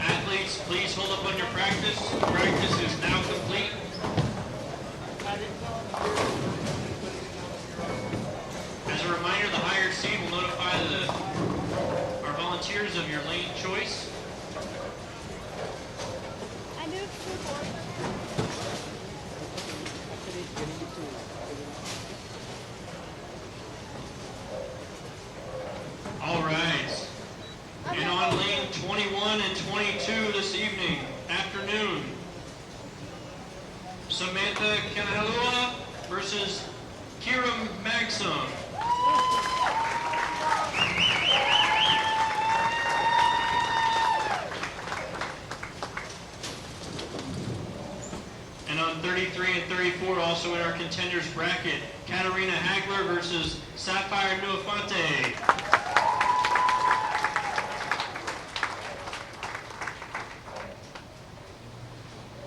Athletes, please hold up on your practice. Practice is now complete. As a reminder, the higher seed will notify our volunteers of your lane choice. All right. And on lane 21 and 22 this afternoon, Samantha Kanahalua versus Kira Maxim. And on 33 and 34, also in our contenders bracket, Katarina Hagler versus Sapphire Nuafante.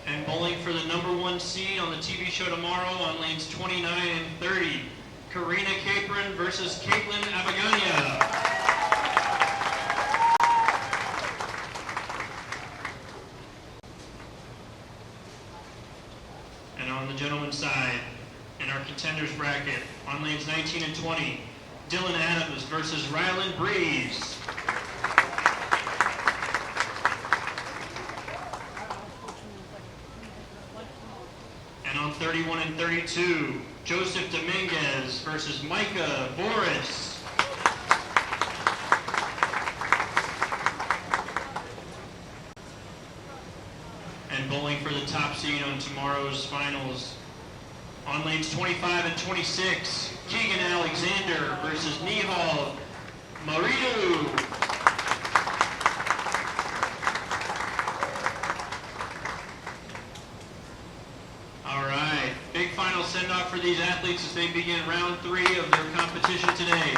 And bowling for the #1 seed on the TV show tomorrow on lanes 29 and 30, Karina Capron versus Caitlin Abagania. And on the gentleman's side, in our contenders bracket, on lanes 19 and 20, Dylan Adams versus Ryland Breeze. And on 31 and 32, Joseph Dominguez versus Micah Boris. And bowling for the top seed on tomorrow's finals, on lanes 25 and 26, Keegan Alexander versus Nihal Maridu. All right, big final send-off for these athletes as they begin round 3 of their competition today.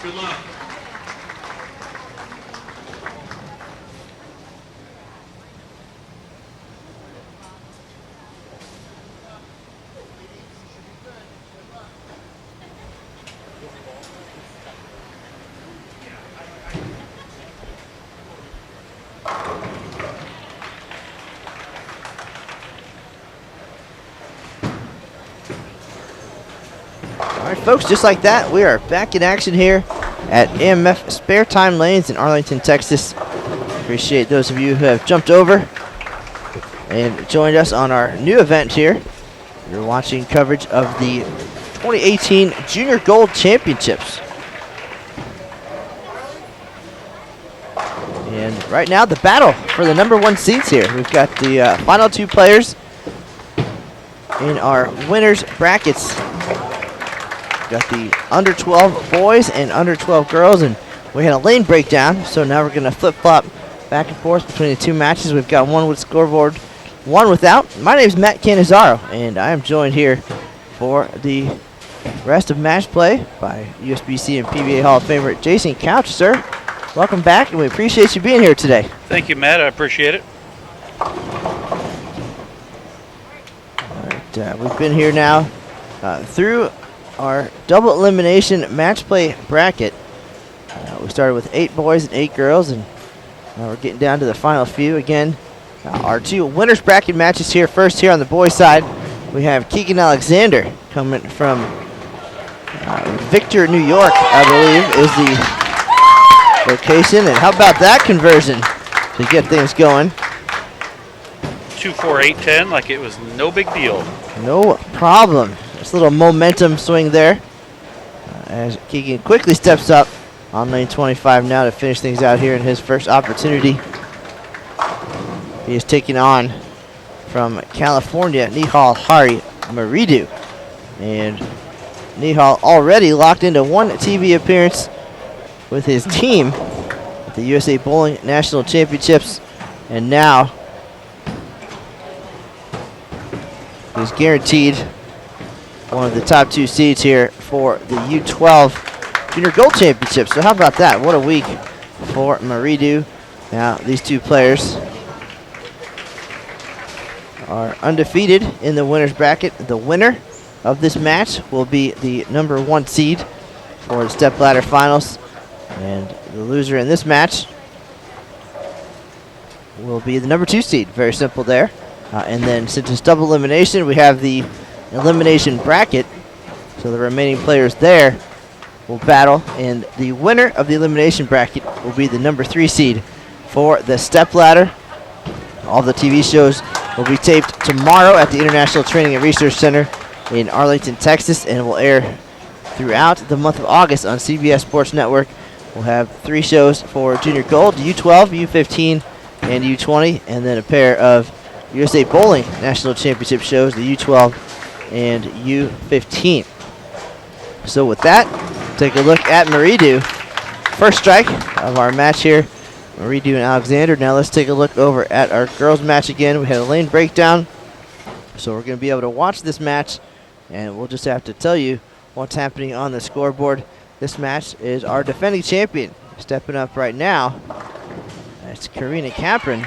Good luck. All right, folks, just like that, we are back in action here at AMF Sparetime Lanes in Arlington, Texas. Appreciate those of you who have jumped over and joined us on our new event here. You're watching coverage of the 2018 Junior Gold Championships. And right now, the battle for the #1 seeds here. We've got the final 2 players in our winners brackets. Got the under 12 boys and under 12 girls, and we had a lane breakdown, so now we're going to flip-flop back and forth between the 2 matches. We've got one with scoreboard, one without. My name is Matt Canizaro, and I am joined here for the rest of match play by USBC and PBA Hall of Famer Jason Couch. Sir, welcome back, and we appreciate you being here today. Thank you, Matt. I appreciate it. All right, we've been here now through our double elimination match play bracket. We started with 8 boys and 8 girls, and now we're getting down to the final few. Again, our 2 winners bracket matches here. First, here on the boys' side, we have Keegan Alexander coming from Victor, New York, I believe, is the location. And how about that conversion to get things going? 2-4-8-10, like it was no big deal. No problem. Just a little momentum swing there as Keegan quickly steps up on lane 25 now to finish things out here in his first opportunity. He is taking on from California, Nihal Hari Maridu. And Nihal already locked into 1 TV appearance with his team at the USA Bowling National Championships, and now he's guaranteed one of the top 2 seeds here for the U12 Junior Gold Championship. So how about that? What a week for Maridu. Now these 2 players are undefeated in the winner's bracket. The winner of this match will be the number 1 seed for the stepladder finals, and the loser in this match will be the number 2 seed. Very simple there. And then since it's double elimination, we have the elimination bracket, so the remaining players there will battle, and the winner of the elimination bracket will be the number 3 seed for the stepladder. All the TV shows will be taped tomorrow at the International Training and Research Center in Arlington, Texas, and will air throughout the month of August on CBS Sports Network. We'll have 3 shows for Junior Gold, U12, U15, and U20, and then a pair of USA Bowling National Championship shows, the U12 and U15. So with that, take a look at Maridu. First strike of our match here, Maridu and Alexander. Now let's take a look over at our girls match again. We had a lane breakdown, so we're going to be able to watch this match, and we'll just have to tell you what's happening on the scoreboard. This match is our defending champion stepping up right now. That's Karina Capron.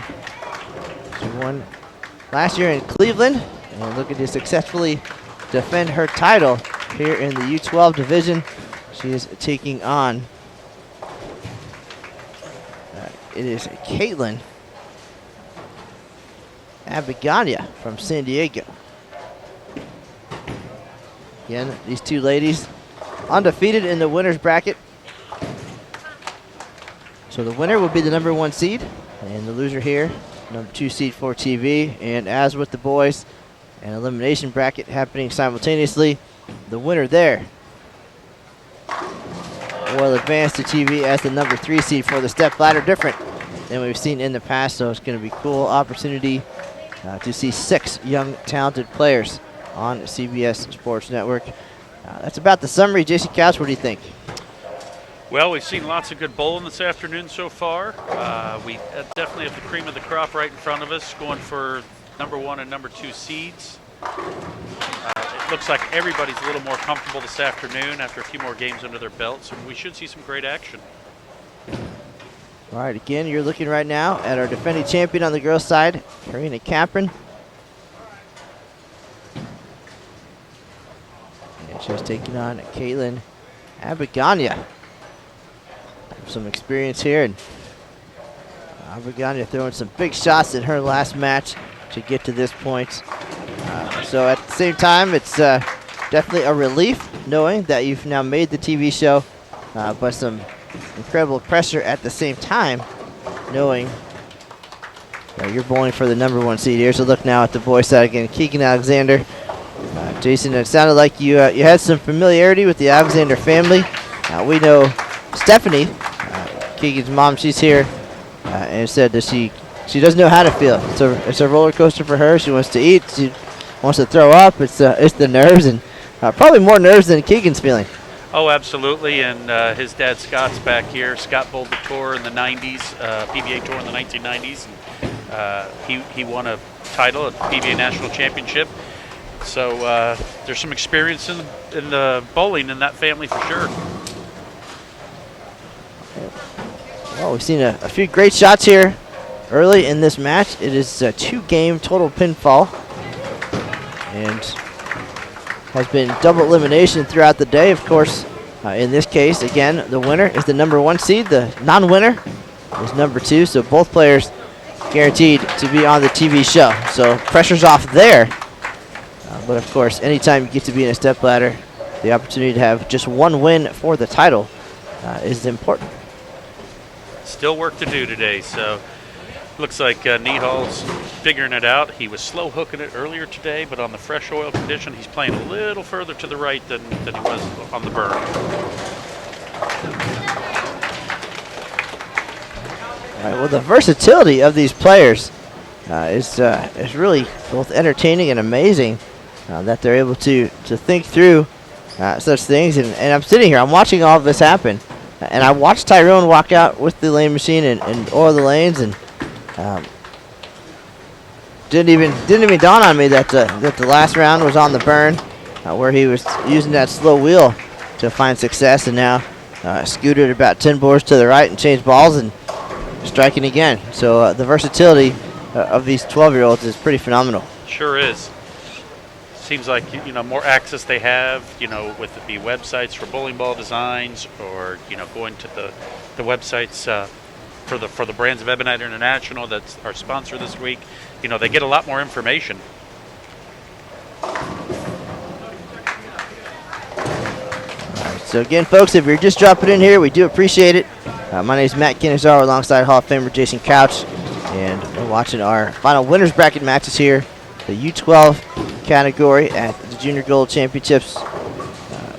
She won last year in Cleveland, and looking to successfully defend her title here in the U12 division. She is taking on, it is Caitlin Abigania from San Diego. Again, these 2 ladies undefeated in the winner's bracket. So the winner will be the number 1 seed, and the loser here, number 2 seed for TV. And as with the boys, an elimination bracket happening simultaneously. The winner there will advance to TV as the number 3 seed for the stepladder. Different than we've seen in the past, so it's going to be a cool opportunity to see 6 young, talented players on CBS Sports Network. That's about the summary. JC Couch, what do you think? Well, we've seen lots of good bowling this afternoon so far. We definitely have the cream of the crop right in front of us, going for number 1 and number 2 seeds. It looks like everybody's a little more comfortable this afternoon after a few more games under their belts, and we should see some great action. All right, again, you're looking right now at our defending champion on the girls' side, Karina Capron. And she's taking on Caitlin Abigania. Some experience here, and Abigania throwing some big shots in her last match to get to this point. So at the same time, it's definitely a relief knowing that you've now made the TV show, but some incredible pressure at the same time, knowing you're bowling for the number 1 seed. Here's a look now at the boys' side again. Keegan Alexander. Jason, it sounded like you had some familiarity with the Alexander family. We know Stephanie, Keegan's mom, she's here, and said that she doesn't know how to feel. It's a roller coaster for her. She wants to eat. She wants to throw up. It's the nerves, and probably more nerves than Keegan's feeling. Oh, absolutely, and his dad Scott's back here. Scott bowled the tour in the 90s, PBA tour in the 1990s. And, he won a title at PBA National Championship. So there's some experience in the bowling in that family for sure. Well, we've seen a few great shots here early in this match. It is a 2-game total pinfall, and has been double elimination throughout the day. Of course, in this case, again, the winner is the number 1 seed. The non-winner is number 2, so both players guaranteed to be on the TV show. So pressure's off there. But of course, anytime you get to be in a stepladder, the opportunity to have just 1 win for the title is important. Still work to do today, so looks like Needhall's figuring it out. He was slow hooking it earlier today, but on the fresh oil condition, he's playing a little further to the right than he was on the burn. All right, well, the versatility of these players is really both entertaining and amazing, that they're able to think through such things. And I'm sitting here, I'm watching all of this happen, and I watched Tyrone walk out with the lane machine and oil the lanes, and didn't even dawn on me that the last round was on the burn, where he was using that slow wheel to find success, and now scooted about 10 boards to the right and changed balls and striking again. So the versatility of these 12-year-olds is pretty phenomenal. Sure is. Seems like, more access they have, with the websites for bowling ball designs, or, going to the websites for the brands of Ebonite International that's our sponsor this week. They get a lot more information. So again, folks, if you're just dropping in here, we do appreciate it. My name is Matt Kinizar alongside Hall of Famer Jason Couch, and we're watching our final winners bracket matches here. The U12 category at the Junior Gold Championships.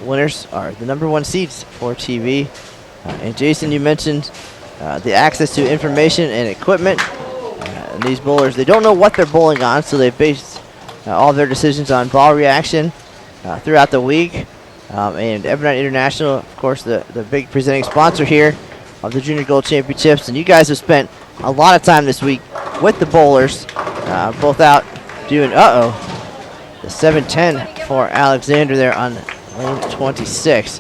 Winners are the #1 seeds for TV. And Jason, you mentioned the access to information and equipment. And these bowlers, they don't know what they're bowling on, so they base all their decisions on ball reaction throughout the week. And Ebonite International, of course, the big presenting sponsor here of the Junior Gold Championships. And you guys have spent a lot of time this week with the bowlers, both out doing, the 7-10 for Alexander there on lane 26.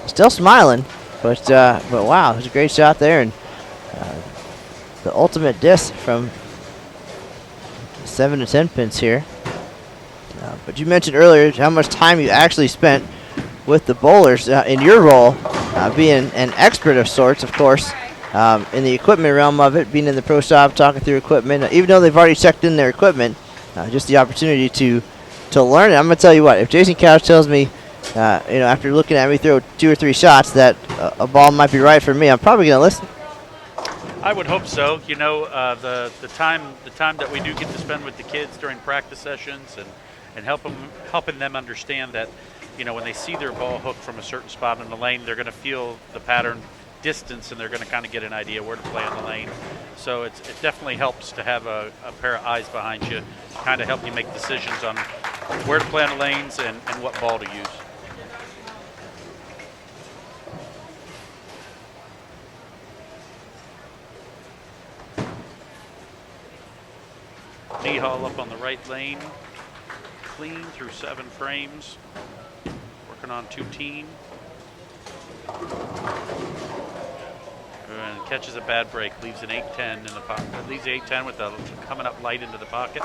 Still smiling, but wow, it was a great shot there. And the ultimate disc from 7 to 10 pins here. But you mentioned earlier how much time you actually spent with the bowlers in your role, being an expert of sorts, of course, in the equipment realm of it, being in the pro shop, talking through equipment. Even though they've already checked in their equipment, just the opportunity to learn it. I'm going to tell you what, if Jason Couch tells me, after looking at me throw 2 or 3 shots that a ball might be right for me, I'm probably going to listen. I would hope so. The time that we do get to spend with the kids during practice sessions and helping them understand that, when they see their ball hooked from a certain spot in the lane, they're going to feel the pattern distance, and they're going to kind of get an idea where to play on the lane. So it definitely helps to have a pair of eyes behind you, kind of help you make decisions on where to play on the lanes and what ball to use. Nihal up on the right lane, clean through 7 frames, working on 2-teen. And catches a bad break, leaves an 8-10 in the pocket. Leaves the 8-10 with the coming up light into the pocket.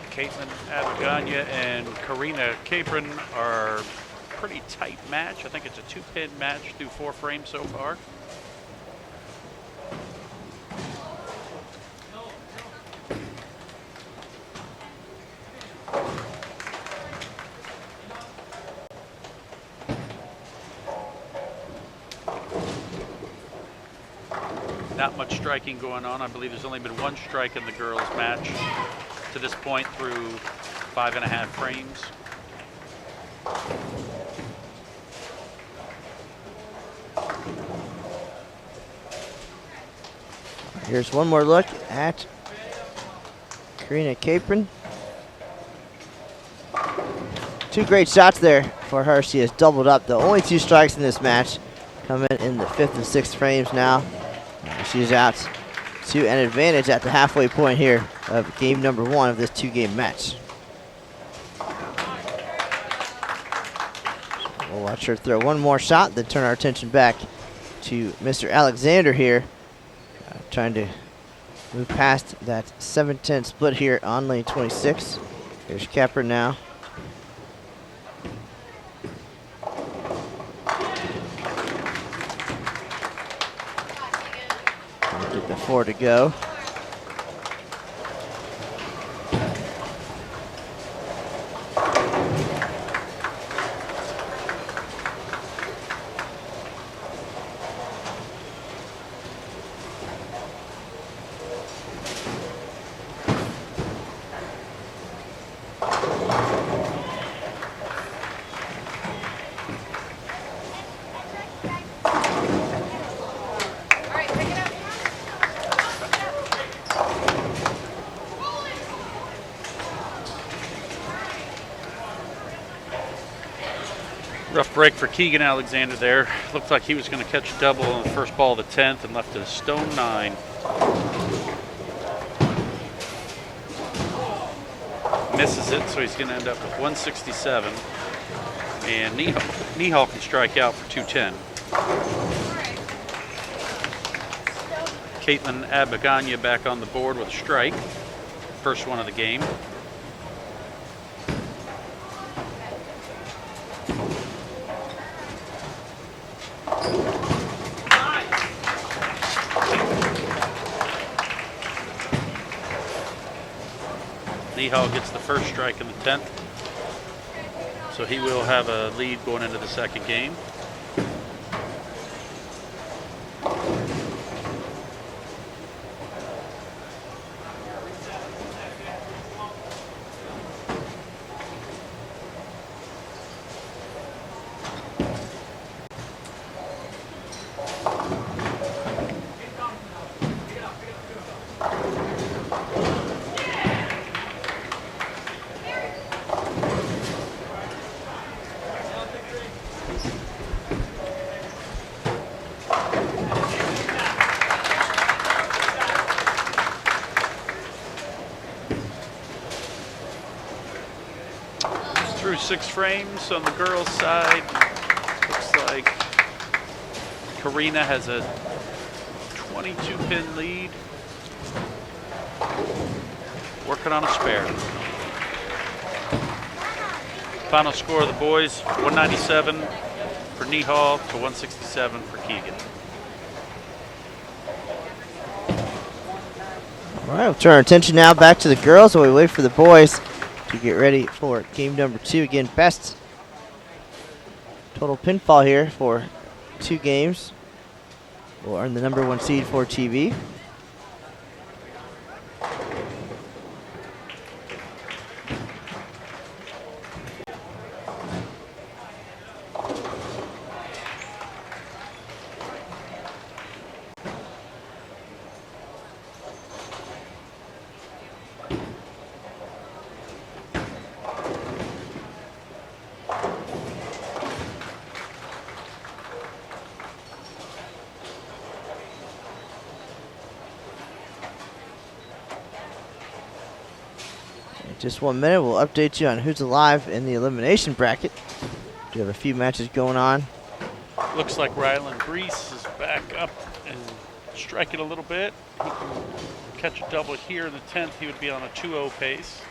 Caitlin Abaganya and Karina Capron are pretty tight match. I think it's a 2-pin match through 4 frames so far. Not much striking going on. I believe there's only been 1 strike in the girls' match to this point through 5.5 frames. Here's one more look at Karina Capron. 2 great shots there for her. She has doubled up. The only 2 strikes in this match coming in the 5th and 6th frames now. She's out to an advantage at the halfway point here of game number 1 of this 2-game match. We'll watch her throw one more shot, then turn our attention back to Mr. Alexander here, trying to move past that 7-10 split here on lane 26. Here's Capper now. Get the 4 to go. Rough break for Keegan Alexander there. Looked like he was going to catch a double on the first ball of the 10th and left it a stone 9. Misses it, so he's going to end up with 167. And Nihal can strike out for 210. Caitlin Abaganya back on the board with a strike. First one of the game. Nihal gets the first strike in the 10th. So he will have a lead going into the second game. Through 6 frames on the girls' side. Looks like Karina has a 22-pin lead. Working on a spare. Final score of the boys, 197 for Nihal to 167 for Keegan. All right, we'll turn our attention now back to the girls while we wait for the boys to get ready for game number 2. Again, best total pinfall here for 2 games will earn the number 1 seed for TV. Just 1 minute, we'll update you on who's alive in the elimination bracket. We have a few matches going on. Looks like Rylan Brees is back up and striking a little bit. He can catch a double here in the 10th. He would be on a 2-0 pace.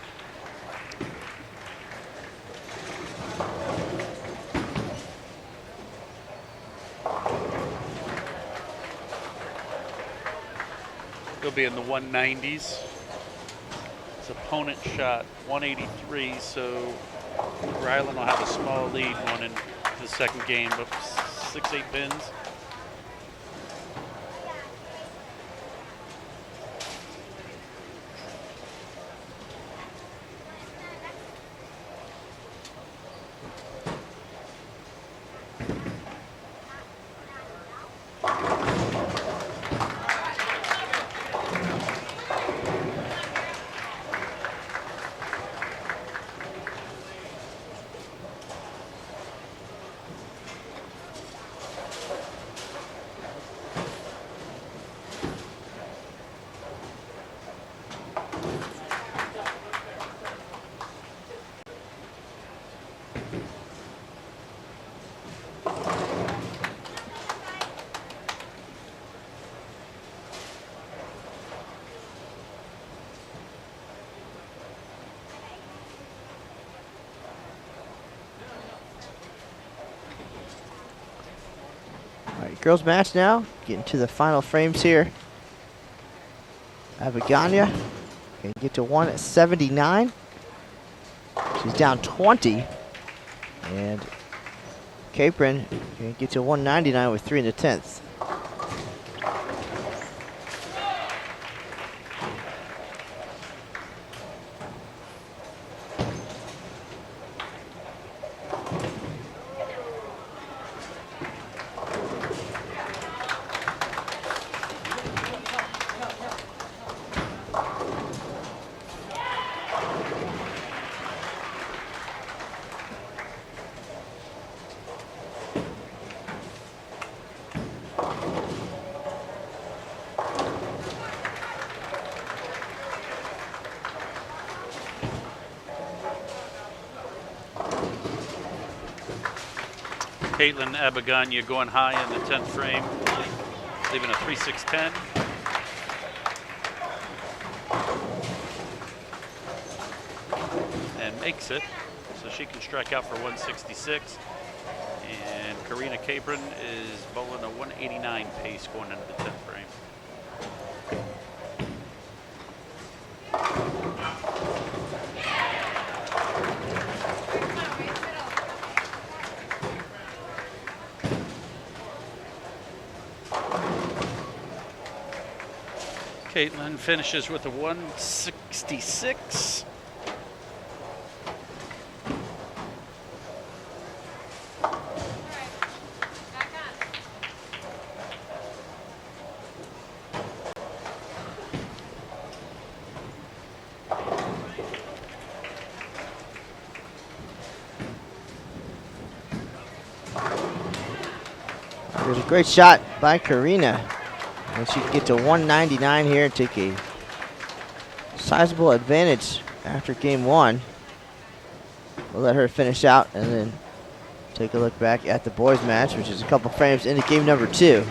He'll be in the 190s. His opponent shot 183, so Rylan will have a small lead going into the second game of 6-8 pins. Girls match now, getting to the final frames here. Abaganya can get to 179. She's down 20. And Capron can get to 199 with 3 in the 10th. Caitlin Abaganya going high in the 10th frame, leaving a 3-6-10. makes it, so she can strike out for 166. And Karina Capron is bowling a 189 pace going into the 10th frame. Caitlin finishes with a 166. There's a great shot by Karina. And she can get to 199 here and take a sizable advantage after game one. We'll let her finish out and then take a look back at the boys match, which is a couple frames into game number 2.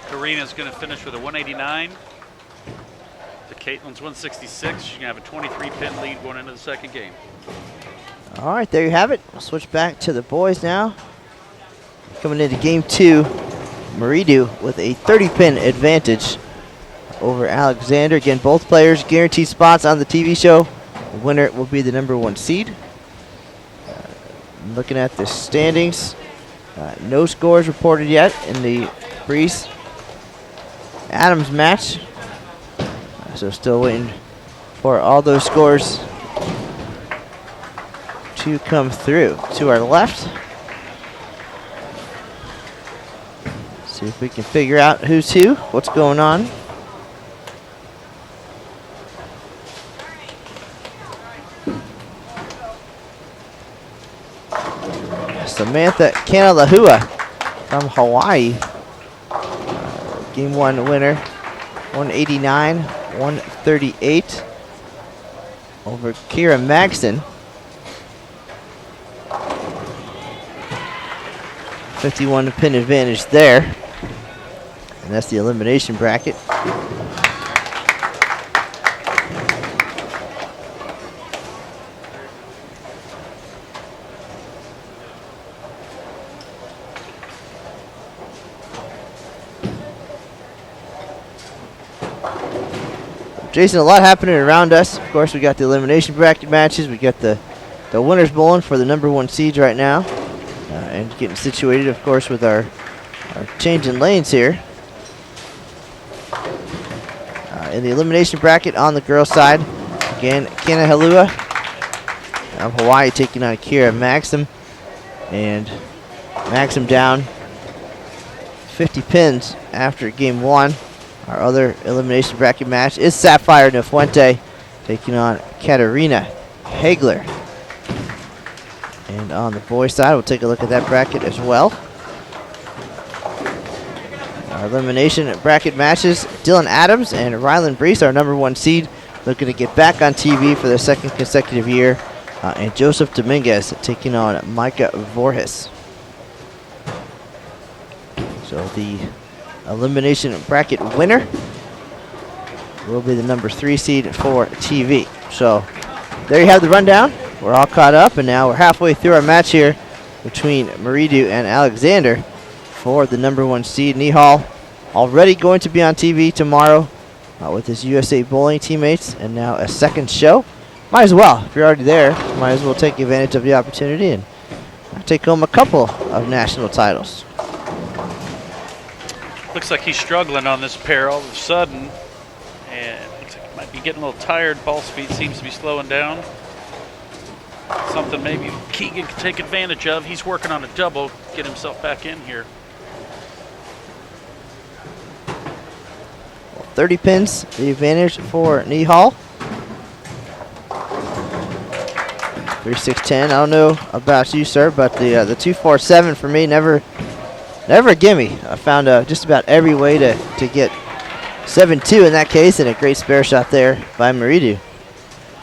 Karina's going to finish with a 189 to Caitlin's 166. She's going to have a 23-pin lead going into the second game. All right, there you have it. We'll switch back to the boys now. Coming into game 2, Maridu with a 30-pin advantage over Alexander. Again, both players guaranteed spots on the TV show. The winner will be the number 1 seed. Looking at the standings, no scores reported yet in the Breeze Adams match. So still waiting for all those scores to come through. To our left, see if we can figure out who's who, what's going on. Samantha Kanalahua from Hawaii. Game 1 winner, 189, 138 over Kira Maxton. 51 pin advantage there. And that's the elimination bracket. Jason, a lot happening around us. Of course, we got the elimination bracket matches. We got the winners bowling for the number 1 seeds right now. And getting situated, of course, with our changing lanes here. In the elimination bracket on the girls' side, again, Kanalahua of Hawaii taking on Kira Maxim. And Maxim down 50 pins after game 1. Our other elimination bracket match is Sapphire Nefuente taking on Katarina Hagler. And on the boys' side, we'll take a look at that bracket as well. Our elimination bracket matches, Dylan Adams and Rylan Brees, our number 1 seed, looking to get back on TV for their 2nd consecutive year. And Joseph Dominguez taking on Micah Voorhis. So the elimination bracket winner will be the number 3 seed for TV. So there you have the rundown. We're all caught up, and now we're halfway through our match here between Maridu and Alexander for the number 1 seed. Nihal already going to be on TV tomorrow with his USA Bowling teammates, and now a 2nd show. Might as well. If you're already there, might as well take advantage of the opportunity and take home a couple of national titles. Looks like he's struggling on this pair all of a sudden. And looks like he might be getting a little tired. Ball speed seems to be slowing down. Something maybe Keegan can take advantage of. He's working on a double, get himself back in here. 30 pins, the advantage for Nihal. 3-6-10. I don't know about you, sir, but the 2-4-7 for me never a gimme. I found just about every way to get 7-2 in that case, and a great spare shot there by Maridu.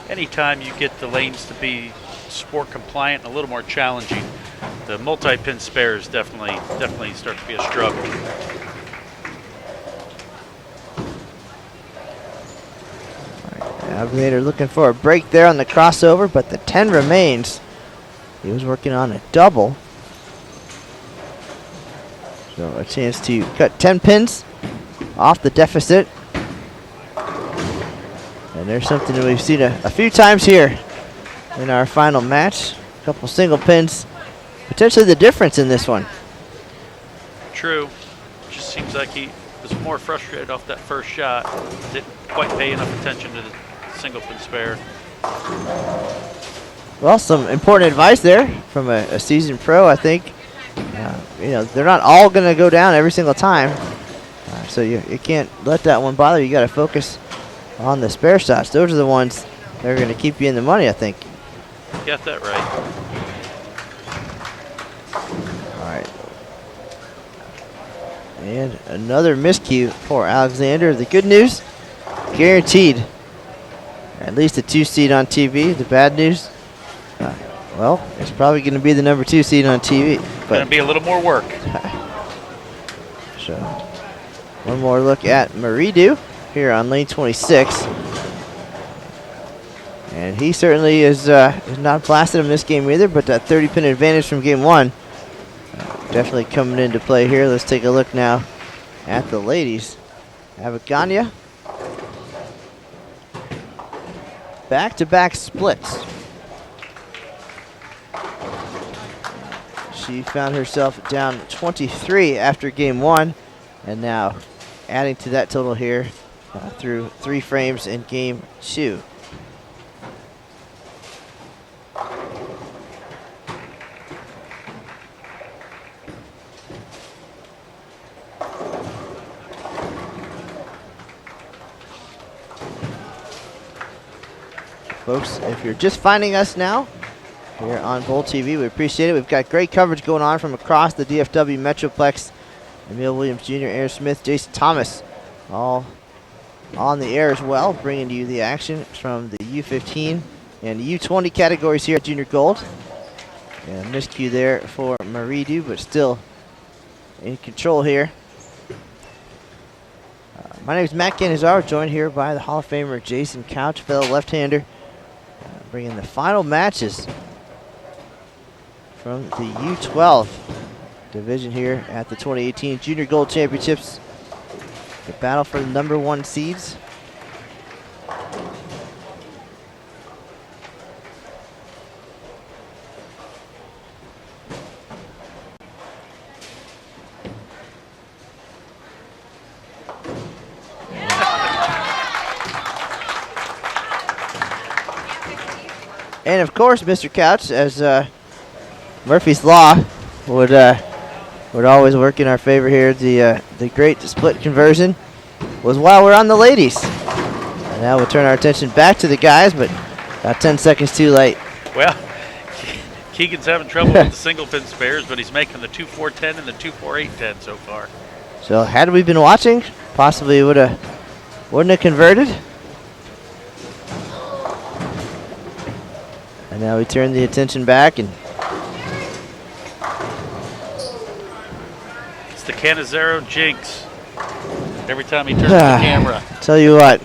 Anytime you get the lanes to be sport compliant and a little more challenging, the multi-pin spares definitely start to be a struggle. Alexander looking for a break there on the crossover, but the 10 remains. He was working on a double. So a chance to cut 10 pins off the deficit. And there's something that we've seen a few times here in our final match. A couple single pins, potentially the difference in this one. True. Just seems like he was more frustrated off that first shot. Didn't quite pay enough attention to the single pin spare. Well, some important advice there from a seasoned pro, I think. They're not all going to go down every single time. So you can't let that one bother you. You got to focus on the spare shots. Those are the ones that are going to keep you in the money, I think. Got that right. All right. And another miscue for Alexander. The good news, guaranteed at least a 2 seed on TV. The bad news, well, it's probably going to be the number 2 seed on TV. Going to be a little more work. So, one more look at Maridu here on lane 26. And he certainly is not blasted in this game either, but that 30-pin advantage from game 1 definitely coming into play here. Let's take a look now at the ladies. Avaganya. Back-to-back splits. She found herself down 23 after game 1, and now adding to that total here through 3 frames in game 2. Folks, if you're just finding us now here on Bowl TV, we appreciate it. We've got great coverage going on from across the DFW Metroplex. Emil Williams Jr., Aaron Smith, Jason Thomas, all on the air as well, bringing you the action from the U15 and U20 categories here at Junior Gold. And miscue there for Maridu, but still in control here. My name is Matt Canizaro, joined here by the Hall of Famer Jason Couch, fellow left-hander, bringing the final matches from the U12 division here at the 2018 Junior Gold Championships. The battle for the number 1 seeds. And of course, Mr. Couch, as Murphy's Law would always work in our favor here. The great split conversion was while we're on the ladies. And now we'll turn our attention back to the guys, but about 10 seconds too late. Well, Keegan's having trouble with the single pin spares, but he's making the 2-4-10 and the 2-4-8-10 so far. So had we been watching, possibly wouldn't have converted. And now we turn the attention back, and it's the Canizaro jinx. Every time he turns the camera. Tell you what.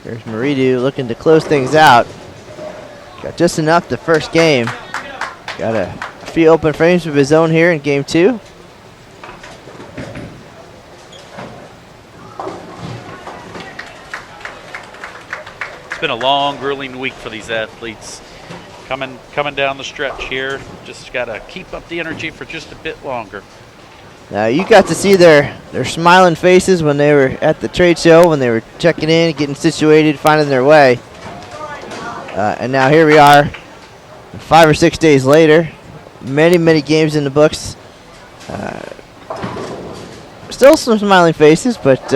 There's Maridu looking to close things out. Got just enough the first game. Got a few open frames of his own here in game 2. been a long, grueling week for these athletes. Coming down the stretch here, just got to keep up the energy for just a bit longer. Now you got to see their smiling faces when they were at the trade show, when they were checking in, getting situated, finding their way. And now here we are, 5 or 6 days later. Many games in the books. Still some smiling faces, but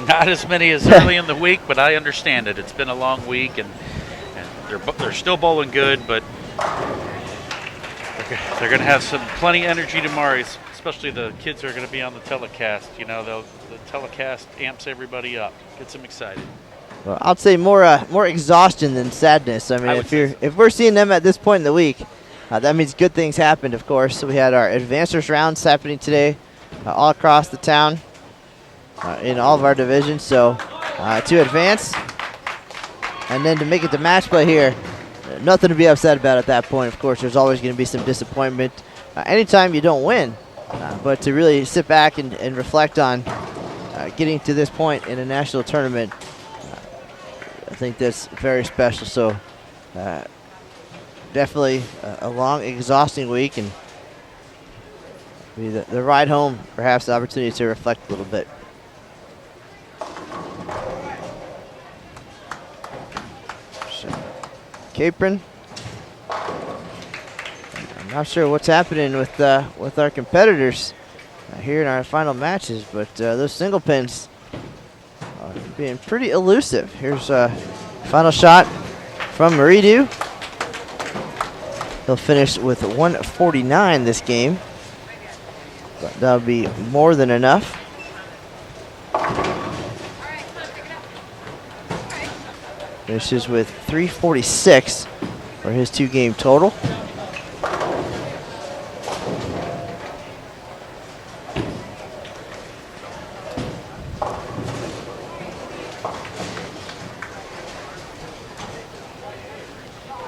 not as many as early in the week. But I understand it. It's been a long week, and they're still bowling good, but they're going to have some plenty of energy tomorrow, especially the kids who are going to be on the telecast. You know, the telecast amps everybody up, gets them excited. Well, I'd say more exhaustion than sadness. I mean, if we're seeing them at this point in the week, that means good things happened, of course. So we had our advancers rounds happening today all across the town in all of our divisions. So to advance and then to make it to match play here, nothing to be upset about at that point. Of course, there's always going to be some disappointment anytime you don't win. But to really sit back and reflect on getting to this point in a national tournament, I think that's very special. So definitely a long, exhausting week, and the ride home, perhaps the opportunity to reflect a little bit. So, Capron. I'm not sure what's happening with our competitors here in our final matches, but those single pins are being pretty elusive. Here's a final shot from Maridu. He'll finish with 149 this game, but that'll be more than enough. Finishes with 346 for his 2-game total.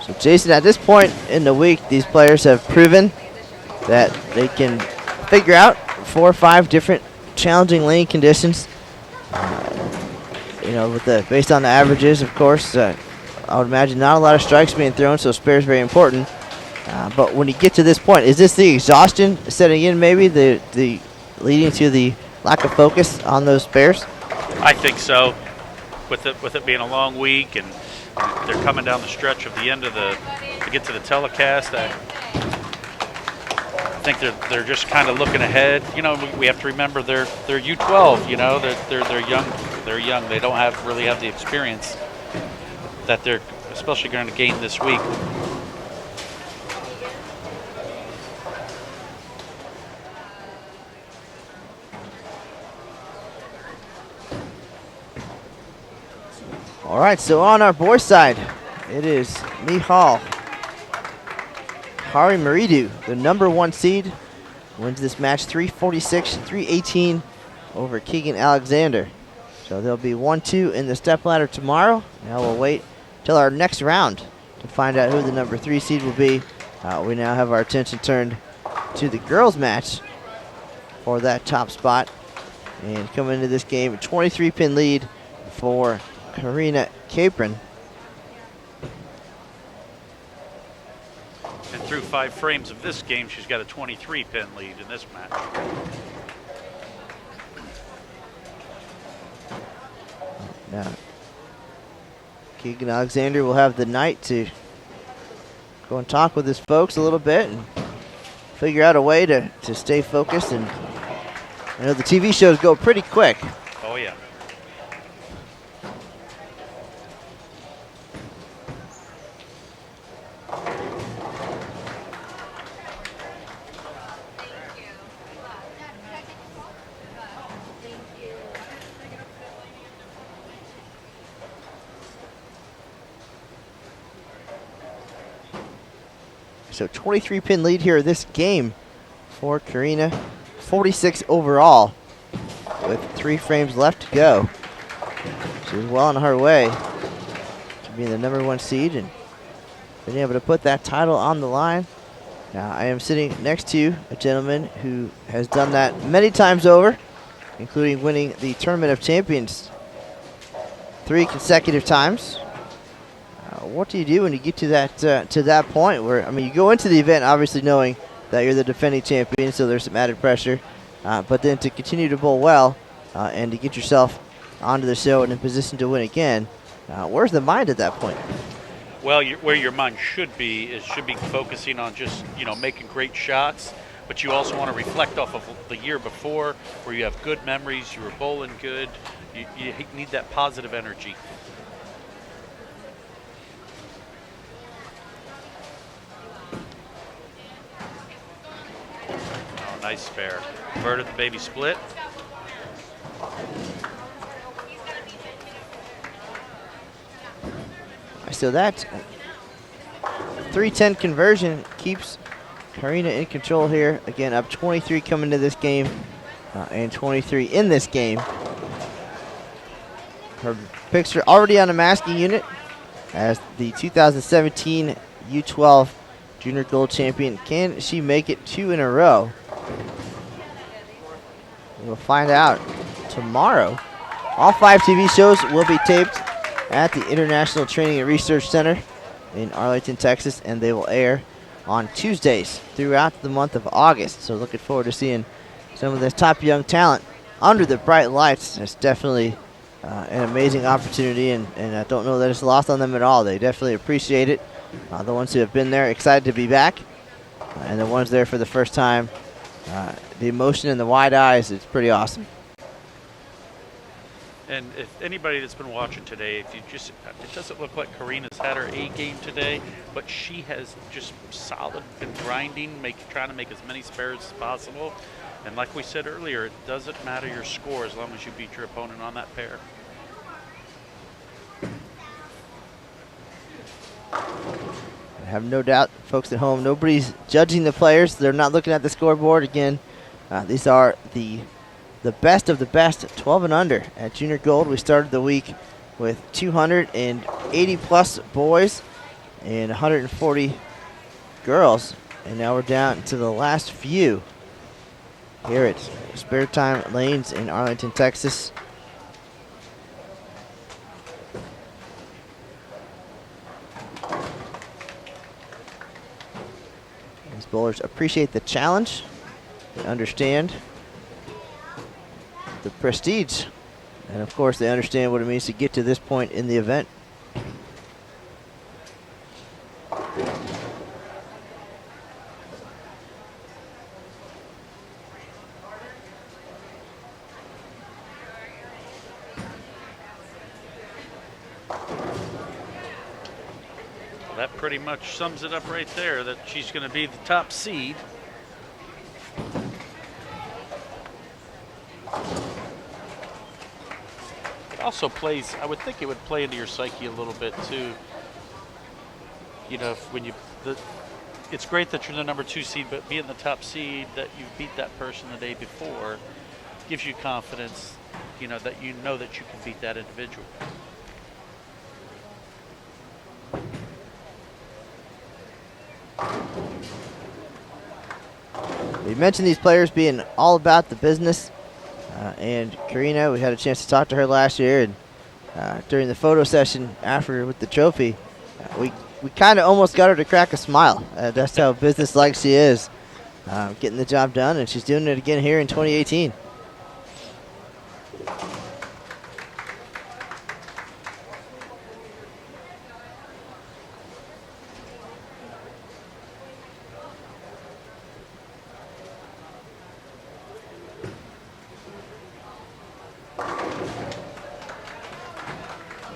So Jason, at this point in the week, these players have proven that they can figure out 4 or 5 different challenging lane conditions. You know, based on the averages, of course, I would imagine not a lot of strikes being thrown, so spare is very important. But when you get to this point, is this the exhaustion setting in, maybe the leading to the lack of focus on those spares? I think so. With it being a long week, and they're coming down the stretch of the end of to get to the telecast. I think they're just kind of looking ahead. You know, we have to remember they're U12. You know, they're young. They're young. They don't really have the experience that they're especially going to gain this week. All right, so on our boys' side, it is Mihal Hari Maridu, the #1 seed, wins this match 346-318 over Keegan Alexander. So there'll be 1-2 in the stepladder tomorrow. Now we'll wait till our next round to find out who the #3 seed will be. We now have our attention turned to the girls' match for that top spot. And coming into this game, a 23-pin lead for Karina Capron. And through 5 frames of this game, she's got a 23-pin lead in this match. Now, Keegan Alexander will have the night to go and talk with his folks a little bit and figure out a way to stay focused. And I know the TV shows go pretty quick. Oh, yeah. So 23-pin lead here this game for Karina. 46 overall with 3 frames left to go. She's well on her way to being the #1 seed and being able to put that title on the line. Now I am sitting next to a gentleman who has done that many times over, including winning the Tournament of Champions 3 consecutive times. What do you do when you get to that point where, I mean, you go into the event obviously knowing that you're the defending champion, so there's some added pressure, but then to continue to bowl well and to get yourself onto the show and in position to win again, where's the mind at that point? Well, where your mind should be focusing on just, making great shots, but you also want to reflect off of the year before where you have good memories, you were bowling good, you need that positive energy. Oh, nice spare. Converted the baby split. So that 310 conversion keeps Karina in control here. Again, up 23 coming to this game and 23 in this game. Her picture already on a masking unit as the 2017 U12 Junior Gold Champion. Can she make it 2 in a row? We'll find out tomorrow. All 5 TV shows will be taped at the International Training and Research Center in Arlington, Texas, and they will air on Tuesdays throughout the month of August. So looking forward to seeing some of this top young talent under the bright lights. It's definitely an amazing opportunity, and I don't know that it's lost on them at all. They definitely appreciate it. The ones who have been there, excited to be back, and the ones there for the first time, the emotion and the wide eyes, it's pretty awesome. And if anybody that's been watching today, it doesn't look like Karina's had her A game today, but she has just solid been grinding, trying to make as many spares as possible. And like we said earlier, it doesn't matter your score as long as you beat your opponent on that pair. I have no doubt, folks at home, nobody's judging the players. They're not looking at the scoreboard. Again, these are the best of the best, 12 and under at Junior Gold. We started the week with 280 plus boys and 140 girls, and now we're down to the last few here at Sparetime Lanes in Arlington, Texas. These bowlers appreciate the challenge. They understand the prestige, and of course they understand what it means to get to this point in the event. That pretty much sums it up right there, that she's going to be the top seed. It also plays, I would think it would play into your psyche a little bit too. It's great that you're the number 2 seed, but being the top seed, that you beat that person the day before, gives you confidence, that you know that you can beat that individual. We mentioned these players being all about the business, and Karina, we had a chance to talk to her last year, and during the photo session after with the trophy, we kind of almost got her to crack a smile. That's how business-like she is, getting the job done, and she's doing it again here in 2018.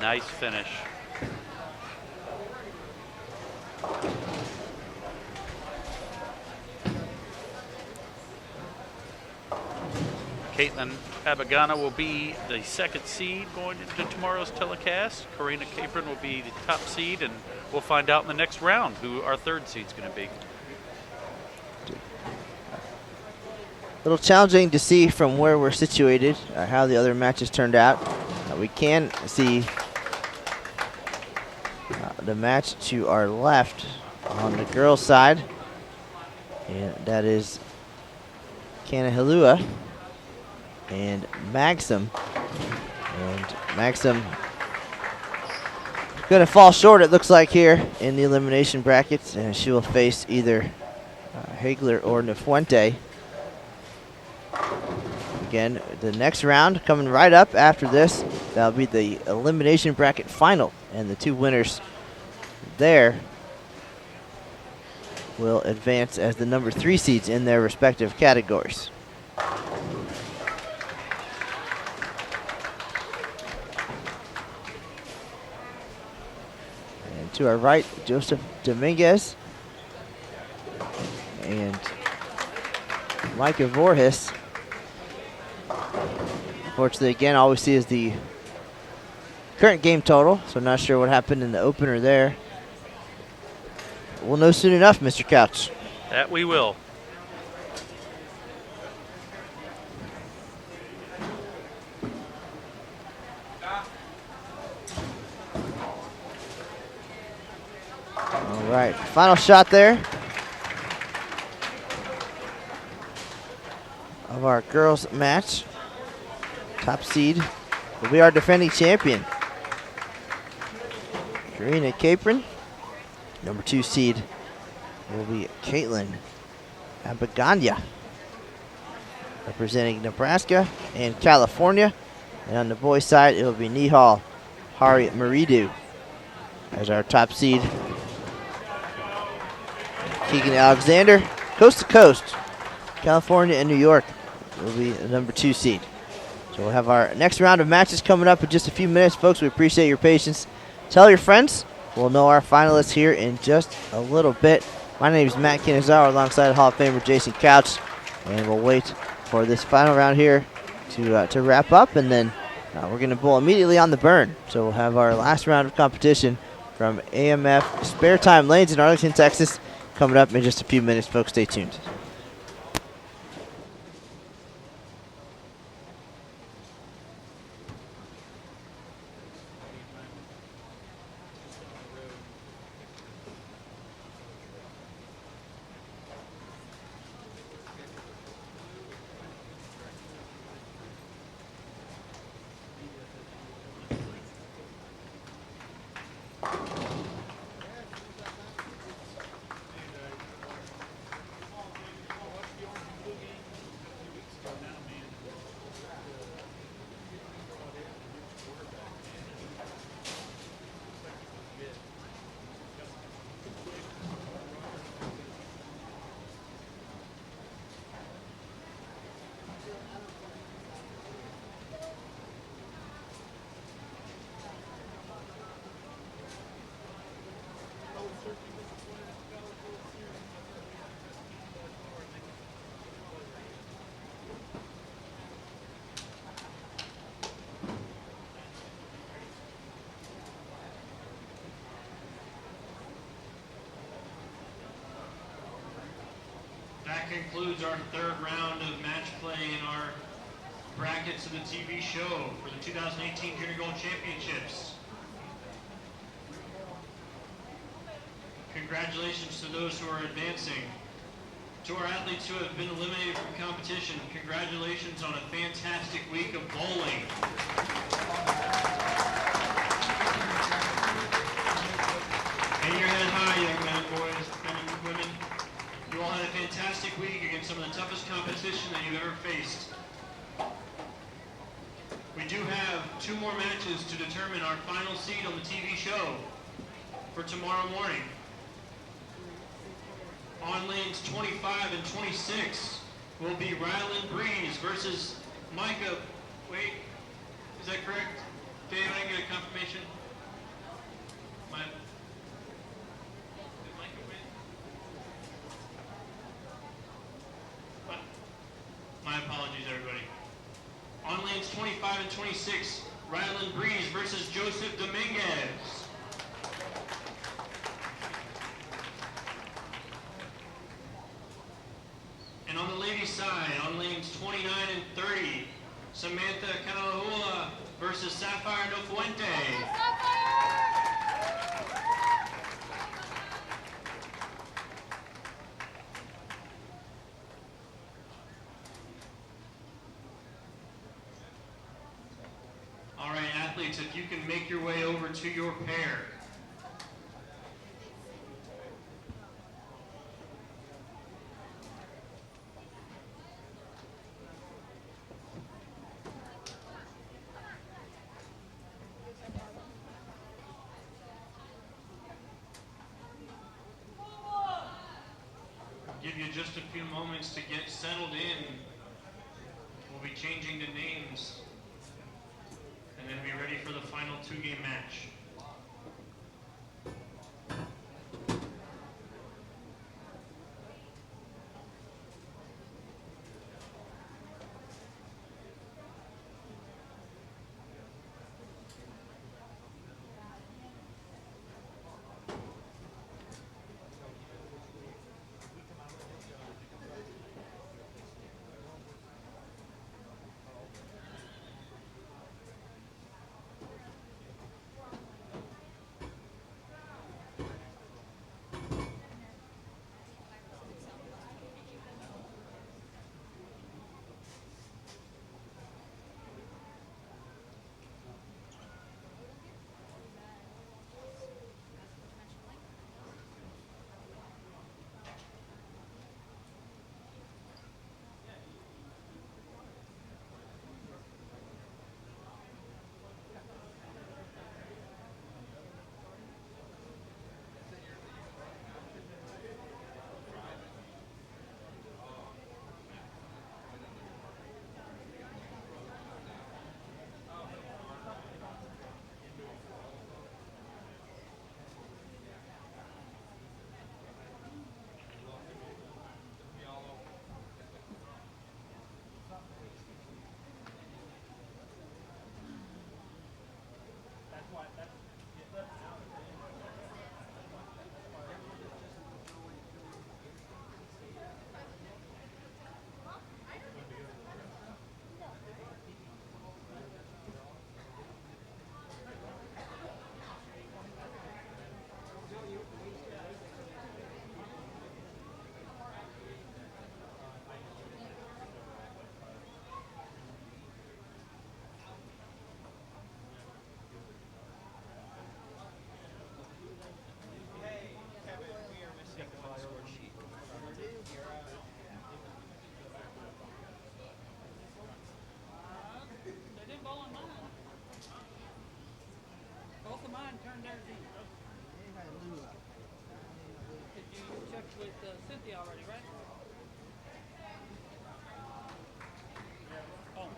Nice finish. Caitlin Abagana will be the 2nd seed going into tomorrow's telecast. Karina Capron will be the top seed, and we'll find out in the next round who our 3rd seed is going to be. A little challenging to see from where we're situated, how the other matches turned out. We can see the match to our left on the girls' side, and that is Kanahilua and Maxim. And Maxim Going to fall short, it looks like, here in the elimination brackets, and she will face either Hagler or Nefuente. Again, the next round coming right up after this, that'll be the elimination bracket final, and the two winners there will advance as the number 3 seeds in their respective categories. And to our right, Joseph Dominguez and Micah Voorhis. Unfortunately, again, all we see is the current game total, so not sure what happened in the opener there. We'll know soon enough, Mr. Couch. That we will. All right, final shot there of our girls match. Top seed will be our defending champion, Karina Capron. Number 2 seed will be Caitlin Abaganya, representing Nebraska and California. And on the boys' side, it will be Nihal Hari Maridu as our top seed. Keegan Alexander, coast to coast, California and New York will be the number 2 seed. So we'll have our next round of matches coming up in just a few minutes, folks. We appreciate your patience. Tell your friends. We'll know our finalists here in just a little bit. My name is Matt Kinazawa alongside Hall of Famer Jason Couch, and we'll wait for this final round here to wrap up, and then we're going to bowl immediately on the burn. So we'll have our last round of competition from AMF Sparetime Lanes in Arlington, Texas, coming up in just a few minutes, folks. Stay tuned. That concludes our third round of match play in our brackets of the TV show for the 2018 Junior Gold Championships. Congratulations to those who are advancing. To our athletes who have been eliminated from competition, congratulations on a fantastic week of bowling. Hang your head high, young men and boys, men and women. You all had a fantastic week against some of the toughest competition that you've ever faced. We do have 2 more matches to determine our final seed on the TV show for tomorrow morning. On lanes 25 and 26 will be Ryland Breeze versus Micah. Wait, is that correct? Dave, I get a confirmation? Did Micah win? My apologies, everybody. On lanes 25 and 26, Ryland Breeze versus Joseph Dominguez. And on the ladies' side, on lanes 29 and 30, Samantha Kanalahua versus Sapphire Nofuente. athletes, if you can make your way over to your pair. Give you just a few moments to get settled in. We'll be changing the names and then be ready for the final 2-game match. They didn't bowl on mine. Both of mine turned theirs in. Did you check with Cynthia already, right? Oh.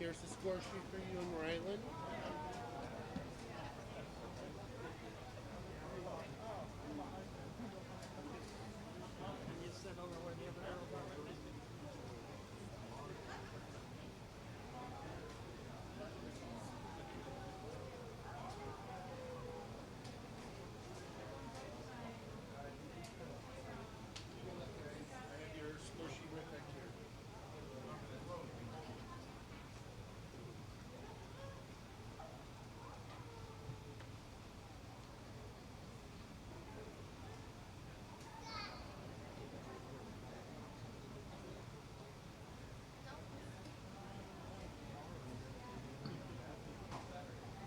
Here's the score sheet for you and Rylan. And you sit over where the other arrows are. I have your score sheet right back here.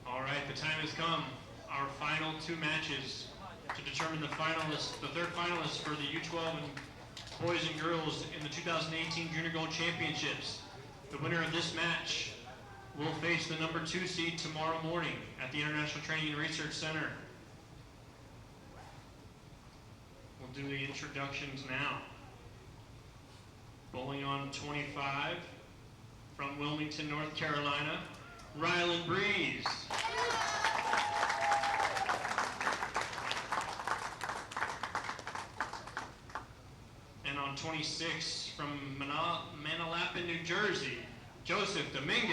All right, the time has come. Our final 2 matches to determine the finalists, the third finalists for the U12 and boys and girls in the 2018 Junior Gold Championships. The winner of this match will face the number 2 seed tomorrow morning at the International Training and Research Center. We'll do the introductions now. Bowling on 25 from Wilmington, North Carolina, Rylan Breeze. And on 26 from Manalapan, New Jersey, Joseph Dominguez.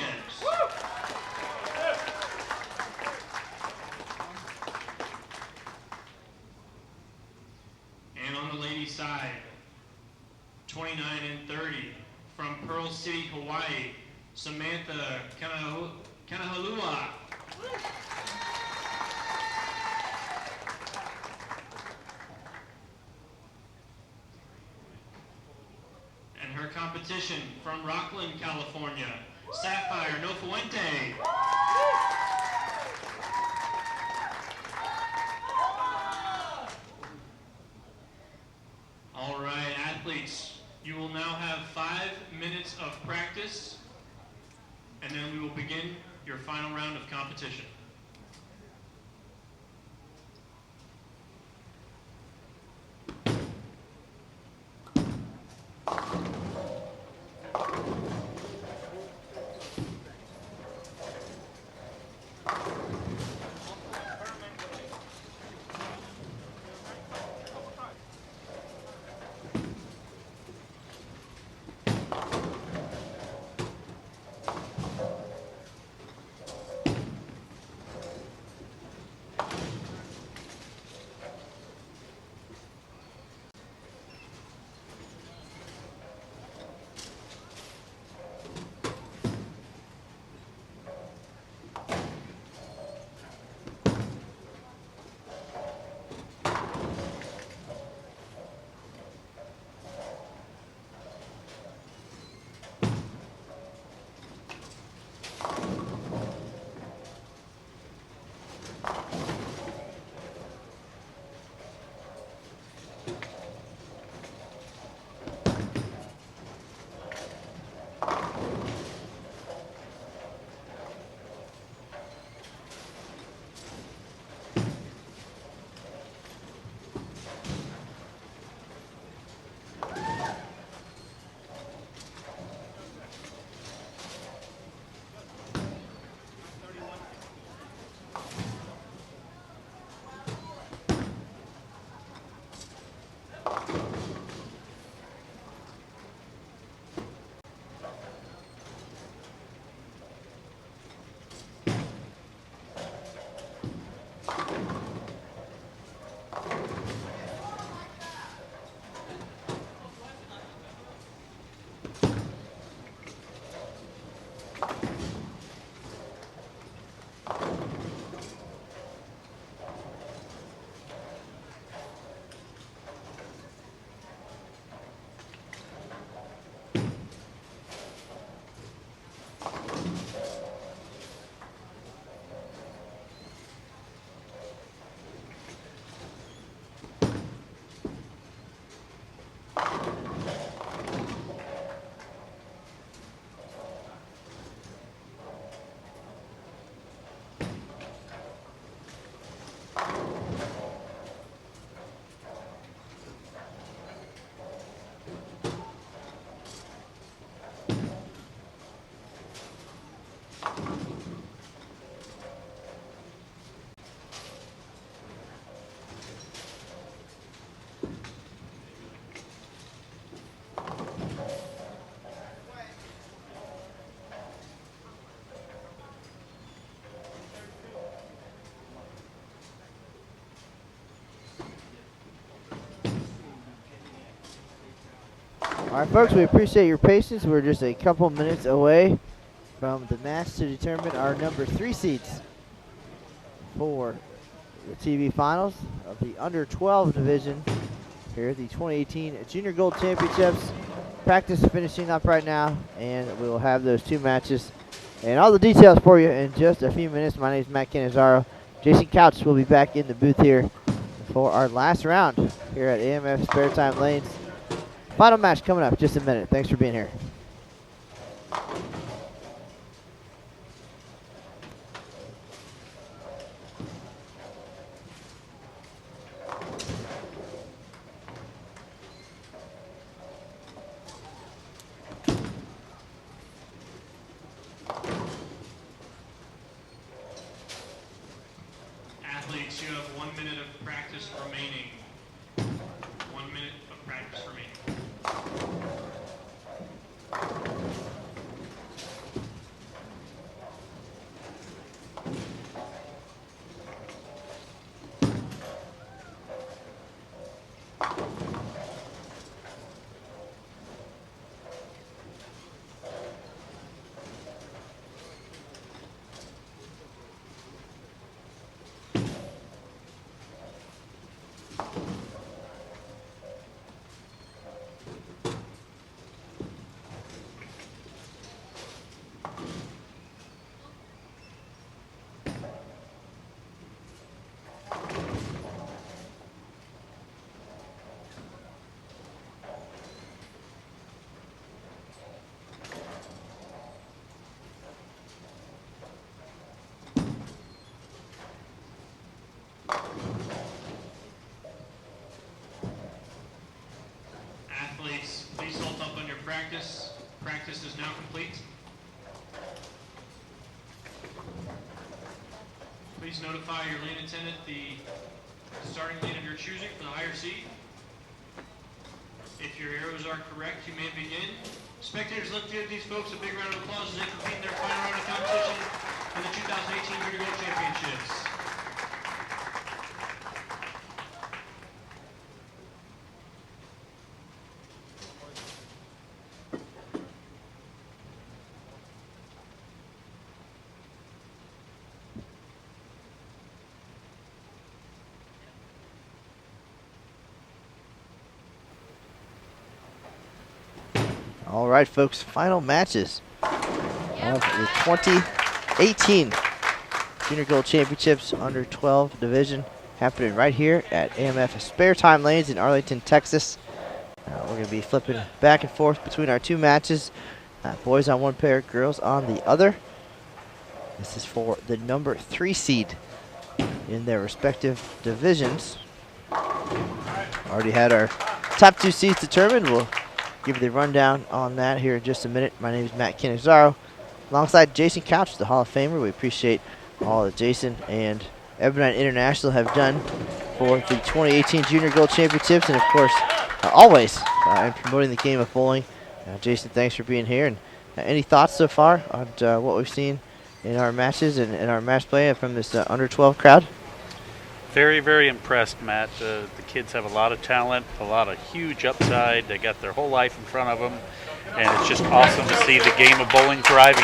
And on the ladies' side, 29 and 30 from Pearl City, Hawaii, Samantha Kanahalua. And her competition from Rockland, California, Sapphire Nofuente. All right, athletes, you will now have 5 minutes of practice, and then we will begin your final round of competition. All right, folks, we appreciate your patience. We're just a couple minutes away from the match to determine our number 3 seeds for the TV finals of the under 12 division here at the 2018 Junior Gold Championships. Practice finishing up right now, and we will have those 2 matches and all the details for you in just a few minutes. My name is Matt Cannizzaro. Jason Couch will be back in the booth here for our last round here at AMF Sparetime Lanes. Final match coming up just a minute. Thanks for being here. Practice is now complete. Please notify your lane attendant the starting lane of your choosing for the higher seed. If your arrows are correct, you may begin. Spectators, let's give these folks a big round of applause as they compete in their final round of competition for the 2018 Junior Gold Championships. All right, folks, final matches of the 2018 Junior Gold Championships under 12 division happening right here at AMF Sparetime Lanes in Arlington, Texas. We're going to be flipping back and forth between our two matches. Boys on one pair, girls on the other. This is for the number 3 seed in their respective divisions. Already had our top 2 seeds determined. We'll give you the rundown on that here in just a minute. My name is Matt Canizaro, alongside Jason Couch, the Hall of Famer. We appreciate all that Jason and Ebonite International have done for the 2018 Junior Gold Championships, and of course, always in promoting the game of bowling. Jason, thanks for being here. And any thoughts so far on what we've seen in our matches and in our match play from this under 12 crowd? Very, very impressed, Matt. The kids have a lot of talent, a lot of huge upside. They got their whole life in front of them, and it's just awesome to see the game of bowling thriving.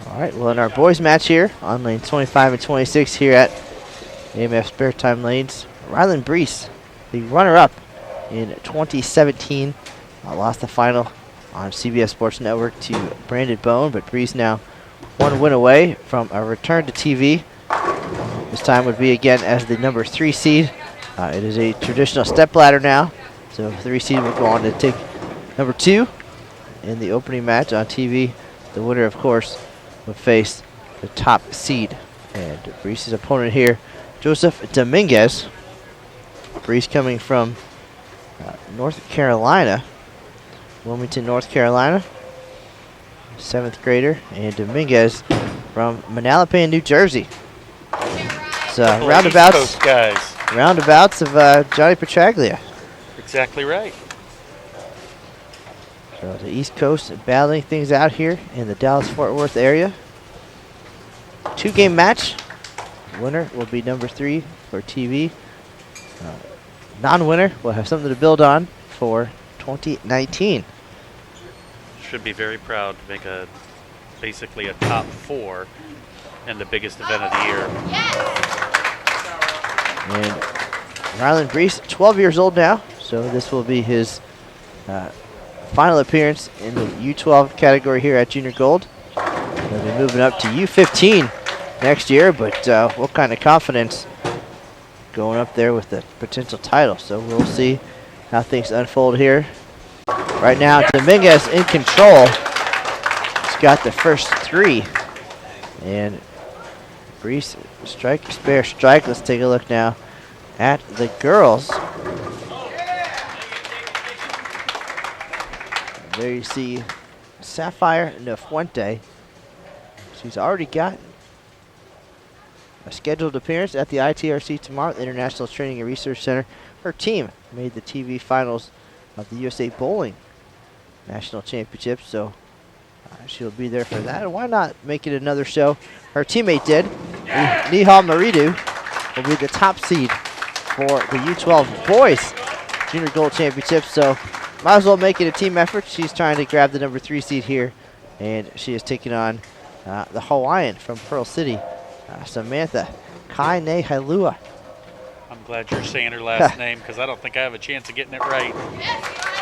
All right, well, in our boys match here on lanes 25 and 26 here at AMF Sparetime Lanes, Rylan Brees, the runner-up in 2017, lost the final on CBS Sports Network to Brandon Bone, but Brees now one win away from a return to TV. This time would be again as the number 3 seed. It is a traditional step ladder now, so 3 seed will go on to take number 2 in the opening match on TV. The winner, of course, would face the top seed. And Brees' opponent here, Joseph Dominguez. Brees coming from North Carolina, Wilmington, North Carolina, 7th grader, and Dominguez from Manalapan, New Jersey. Roundabouts, East Coast guys. Roundabouts of Johnny Petraglia. Exactly right. So the East Coast battling things out here in the Dallas-Fort Worth area. 2-game match. Winner will be number 3 for TV. Non-winner will have something to build on for 2019. Should be very proud to make basically a top 4 in the biggest event of the year. And Rylan Brees, 12 years old now, so this will be his final appearance in the U12 category here at Junior Gold. He'll be moving up to U15 next year, but what kind of confidence going up there with the potential title. So we'll see how things unfold here. Right now, Dominguez in control. He's got the first 3. And Brees, strike, spare, strike. Let's take a look now at the girls. There you see Sapphire Nafuente. She's already got a scheduled appearance at the ITRC tomorrow at the International Training and Research Center. Her team made the TV finals of the USA Bowling National Championship, so she'll be there for that. And why not make it another show? Her teammate did. Nihal Maridu will be the top seed for the U12 Boys Junior Gold Championship, so might as well make it a team effort. She's trying to grab the number 3 seed here, and she is taking on the Hawaiian from Pearl City, Samantha Kaine-Hailua. I'm glad you're saying her last name because I don't think I have a chance of getting it right.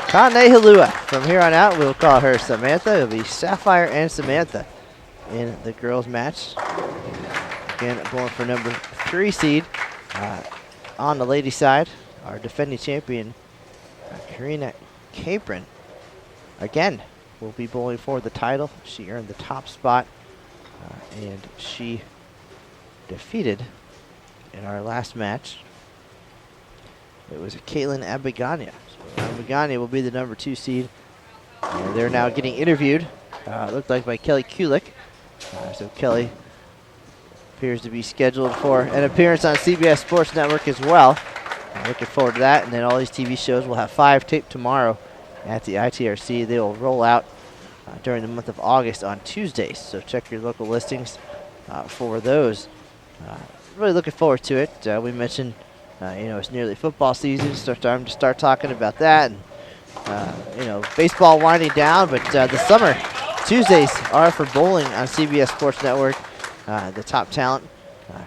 Kaine-Hailua. From here on out, we'll call her Samantha. It'll be Sapphire and Samantha in the girls' match. Again, going for number 3 seed. On the ladies' side, our defending champion, Karina Capron, again, will be bowling for the title. She earned the top spot, and she defeated in our last match. It was Caitlin Abigania. So Magani will be the number 2 seed. And they're now getting interviewed, looked like by Kelly Kulik. So Kelly appears to be scheduled for an appearance on CBS Sports Network as well. Looking forward to that. And then all these TV shows will have 5 taped tomorrow at the ITRC. They will roll out during the month of August on Tuesdays. So check your local listings for those. Really looking forward to it. We mentioned, it's nearly football season. So time to start talking about that. And, baseball winding down, but the summer Tuesdays are for bowling on CBS Sports Network. The top talent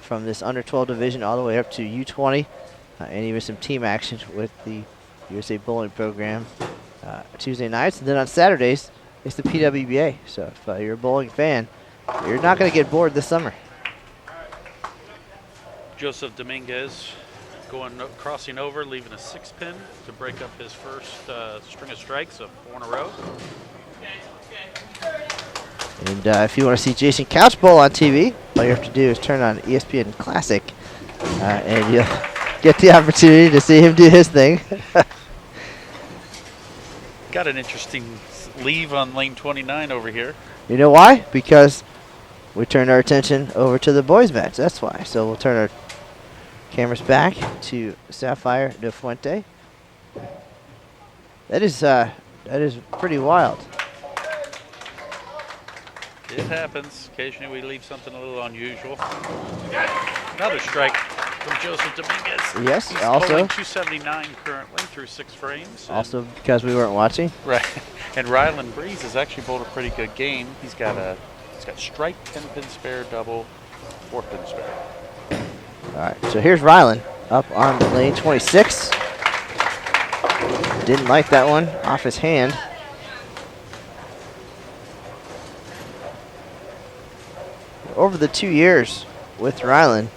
from this under 12 division all the way up to U20, and even some team action with the USA Bowling Program Tuesday nights. And then on Saturdays, it's the PWBA. So if you're a bowling fan, you're not going to get bored this summer. Joseph Dominguez crossing over, leaving a 6-pin to break up his first string of strikes of 4 in a row. And if you want to see Jason Couch bowl on TV, all you have to do is turn on ESPN Classic, and you'll get the opportunity to see him do his thing. Got an interesting leave on lane 29 over here. You know why? Because we turned our attention over to the boys match. That's why. So we'll turn our cameras back to Sapphire de Fuente. That is pretty wild. It happens. Occasionally we leave something a little unusual. Another strike from Joseph Dominguez. Yes, He's also bowling 279 currently through 6 frames. Also because we weren't watching. Right. And Rylan Breeze has actually bowled a pretty good game. He's got strike, 10-pin spare, double, 4-pin spare. All right, so here's Rylan up on lane 26. Didn't like that one off his hand. Over the 2 years with Rylan,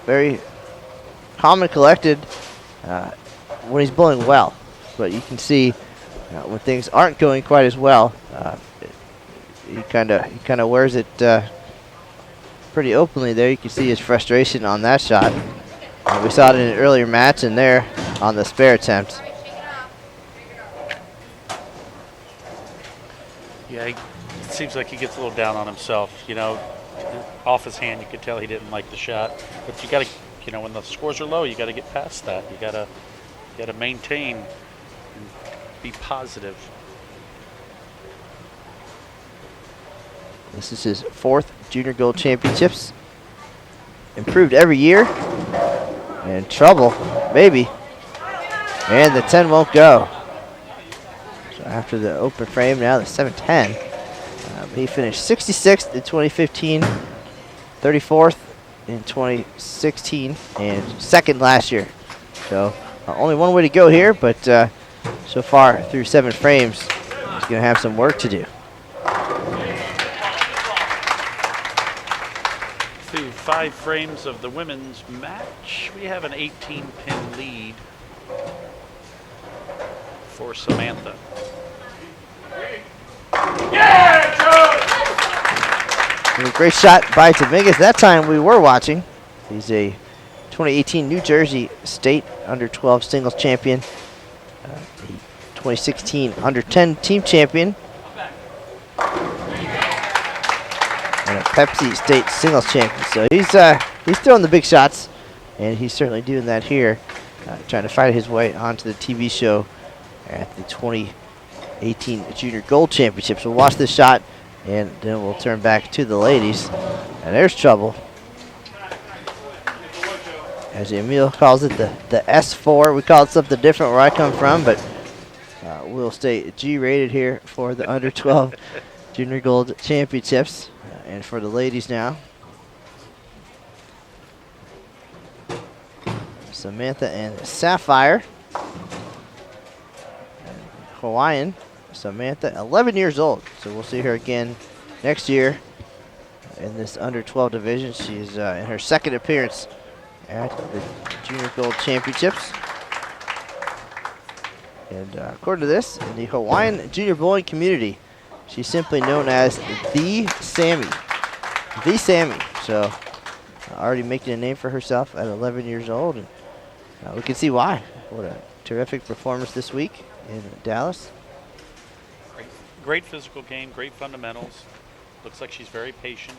very calm and collected when he's bowling well. But you can see when things aren't going quite as well, he kind of wears it pretty openly there. You can see his frustration on that shot. We saw it in an earlier match and there on the spare attempt. Yeah, it seems like he gets a little down on himself. Off his hand, you could tell he didn't like the shot. But you got to, when the scores are low, you got to get past that. You got to maintain and be positive. This is his 4th Junior Gold Championships. Improved every year. And trouble, maybe. And the 10 won't go. So after the open frame, now the 7-10. He finished 66th in 2015, 34th in 2016, and 2nd last year. So only one way to go here, but so far through 7 frames, he's going to have some work to do. Through 5 frames of the women's match, we have an 18-pin lead for Samantha. And a great shot by Dominguez. That time we were watching. He's a 2018 New Jersey State Under-12 singles champion, 2016 Under-10 team champion, and a Pepsi State singles champion. So he's throwing the big shots, and he's certainly doing that here, trying to fight his way onto the TV show at the 2018 Junior Gold Championships. We'll watch this shot, and then we'll turn back to the ladies. And there's trouble. As Emil calls it, the S4. We call it something different where I come from, but we'll stay G-rated here for the Under-12 Junior Gold Championships. And for the ladies now, Samantha and Sapphire. And Hawaiian, Samantha, 11 years old. So we'll see her again next year in this Under-12 division. She's in her 2nd appearance at the Junior Gold Championships. And according to this, in the Hawaiian junior bowling community, she's simply known as the Sammy. The Sammy. So already making a name for herself at 11 years old. And we can see why. What a terrific performance this week in Dallas. Great physical game, great fundamentals. Looks like she's very patient.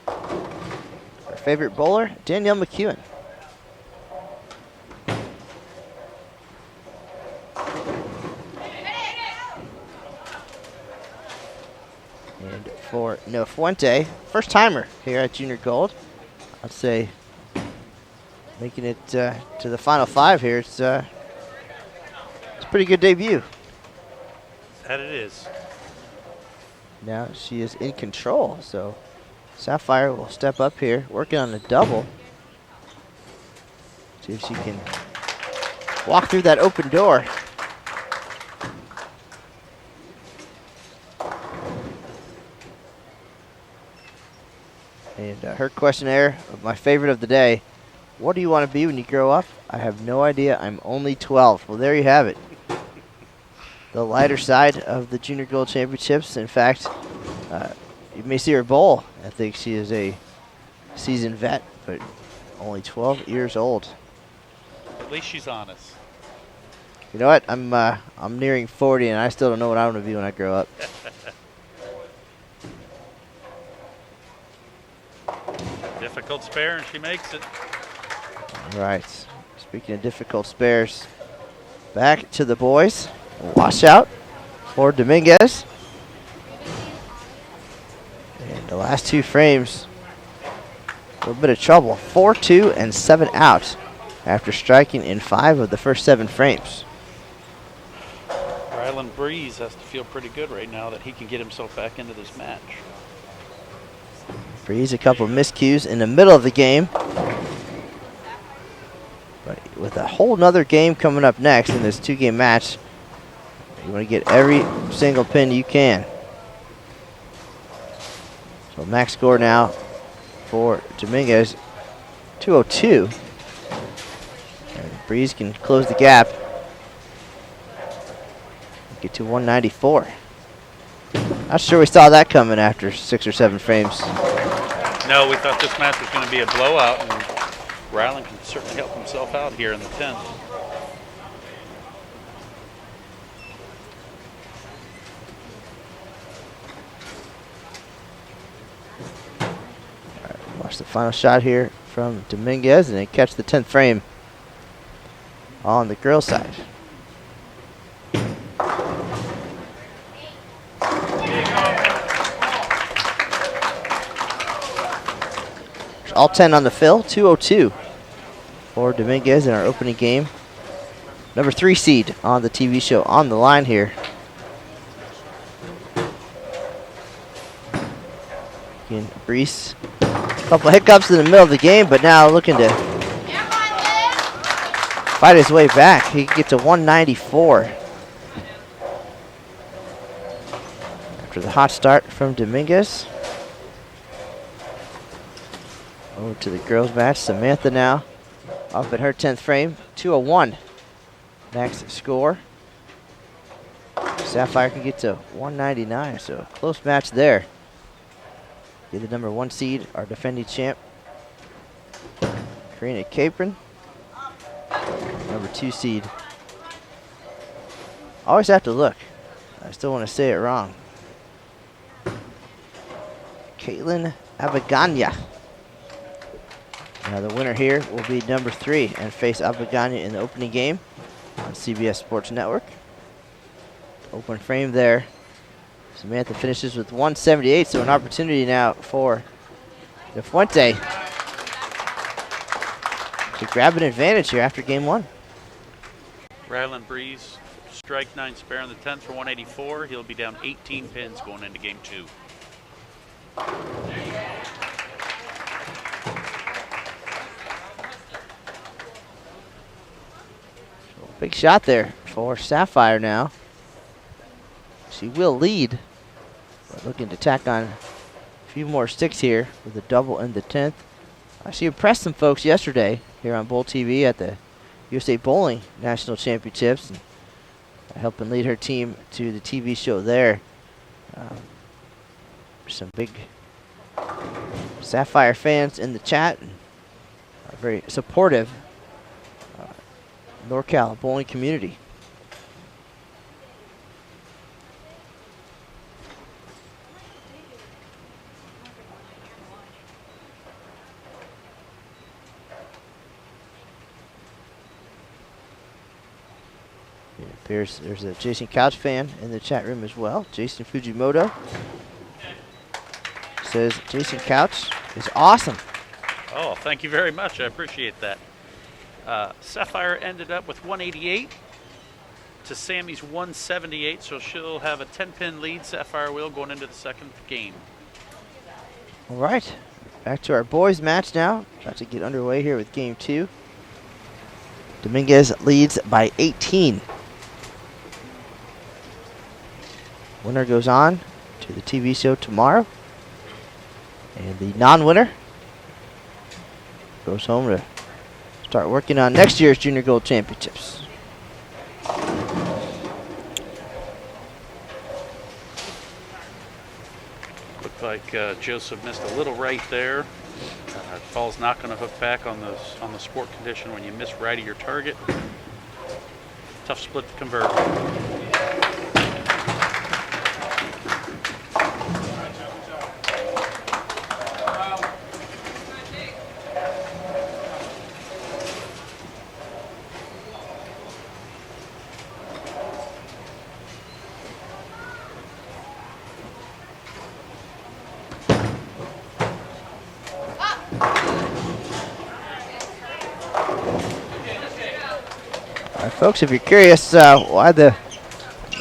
Our favorite bowler, Danielle McEwen. And for No Fuente, first timer here at Junior Gold. I'd say making it to the final 5 here. It's a pretty good debut. That it is. Now she is in control, so Sapphire will step up here, working on a double. See if she can walk through that open door. And her questionnaire, my favorite of the day, what do you want to be when you grow up? I have no idea. I'm only 12. Well, there you have it. The lighter side of the Junior Gold Championships. In fact, you may see her bowl. I think she is a seasoned vet, but only 12 years old. At least she's honest. You know what? I'm nearing 40, and I still don't know what I want to be when I grow up. Difficult spare, and she makes it. All right. Speaking of difficult spares, back to the boys. Washout for Dominguez. And the last 2 frames, a little bit of trouble. 4-2 and 7 out after striking in 5 of the first 7 frames. Ryland Breeze has to feel pretty good right now that he can get himself back into this match. Breeze, a couple of miscues in the middle of the game. But with a whole nother game coming up next in this 2-game match, you want to get every single pin you can. So max score now for Dominguez, 202. And Breeze can close the gap. Get to 194. Not sure we saw that coming after 6 or 7 frames. No, we thought this match was going to be a blowout, and Ryland can certainly help himself out here in the 10th. Watch the final shot here from Dominguez, and then catch the 10th frame on the girls' side. All 10 on the fill, 202 for Dominguez in our opening game. Number 3 seed on the TV show on the line here. Again, Breeze, a couple of hiccups in the middle of the game, but now looking to fight his way back. He can get to 194. After the hot start from Dominguez. Over to the girls match. Samantha now up at her 10th frame. 201 max score. Sapphire can get to 199, so close match there. Get the number 1 seed, our defending champ, Karina Capron. Number 2 seed. Always have to look. I still want to say it wrong. Caitlin Abaganya. Now the winner here will be number 3 and face Abaganya in the opening game on CBS Sports Network. Open frame there. Samantha finishes with 178, so an opportunity now for De Fuente to grab an advantage here after game 1. Ryland Breeze, strike 9 spare in the 10th for 184. He'll be down 18 pins going into game 2. Big shot there for Sapphire now. She will lead, but looking to tack on a few more sticks here with a double in the 10th. She impressed some folks yesterday here on Bowl TV at the USA Bowling National Championships, and helping lead her team to the TV show there. Some big Sapphire fans in the chat, and are very supportive NorCal bowling community. It appears there's a Jason Couch fan in the chat room as well. Jason Fujimoto says Jason Couch is awesome. Oh, thank you very much. I appreciate that. Sapphire ended up with 188 to Sammy's 178, so she'll have a 10-pin lead. Sapphire will going into the second game. All right, back to our boys match now. About to get underway here with game 2. Dominguez leads by 18. Winner goes on to the TV show tomorrow. And the non-winner goes home to start working on next year's Junior Gold Championships. Looked like Joseph missed a little right there. Ball's not going to hook back on the sport condition when you miss right of your target. Tough split to convert. Folks, if you're curious why the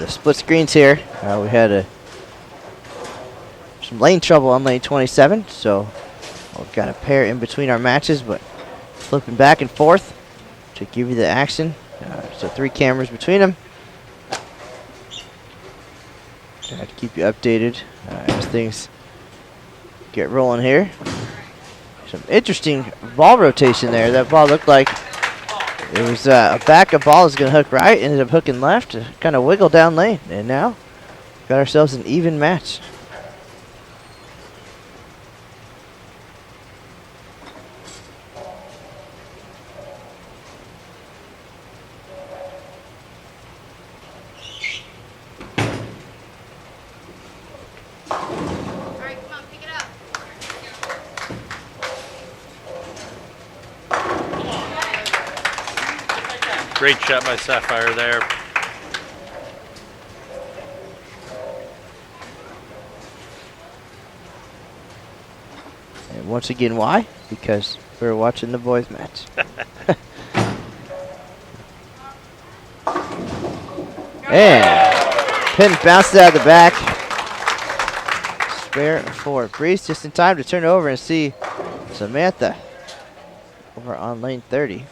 split screens here, we had some lane trouble on lane 27, so we've got a pair in between our matches, but flipping back and forth to give you the action. So 3 cameras between them. Try to keep you updated as things get rolling here. Some interesting ball rotation there. That ball looked like it was a backup ball is going to hook right, ended up hooking left, kind of wiggle down lane, and now got ourselves an even match. Great shot by Sapphire there. And once again, why? Because we're watching the boys match. And pin bounced out of the back. Spare for Breeze, just in time to turn over and see Samantha over on lane 30.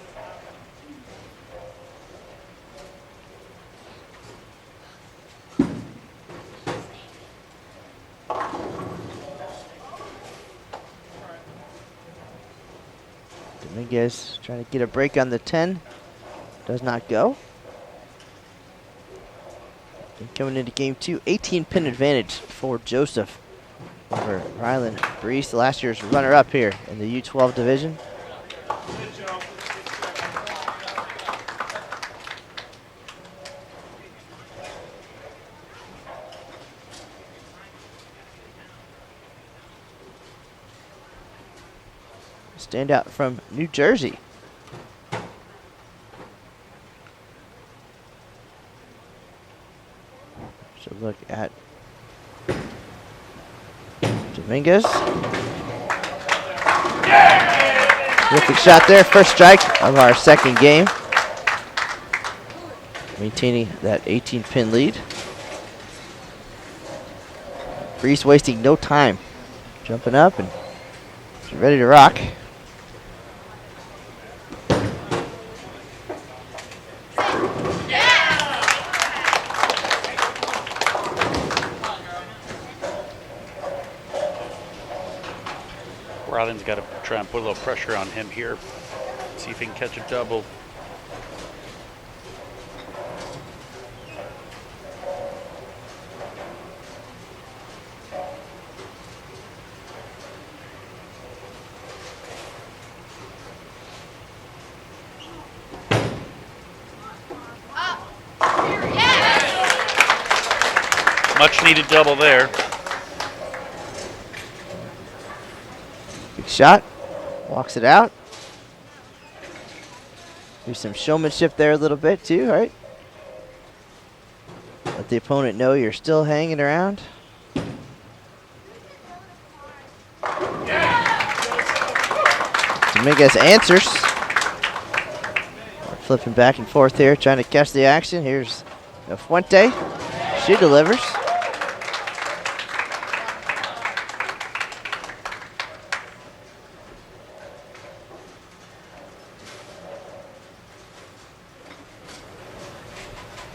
Dominguez trying to get a break on the 10. Does not go. And coming into game 2, 18-pin advantage for Joseph over Rylan Brees, last year's runner-up here in the U12 division. Standout from New Jersey. So look at Dominguez. Terrific shot there. First strike of our second game. Maintaining that 18-pin lead. Breeze wasting no time. Jumping up and ready to rock. Ryland's got to try and put a little pressure on him here. See if he can catch a double. Much needed double there. Big shot. Walks it out. Do some showmanship there a little bit too, right? Let the opponent know you're still hanging around. Dominguez answers. We're flipping back and forth here, trying to catch the action. Here's Fuente. She delivers.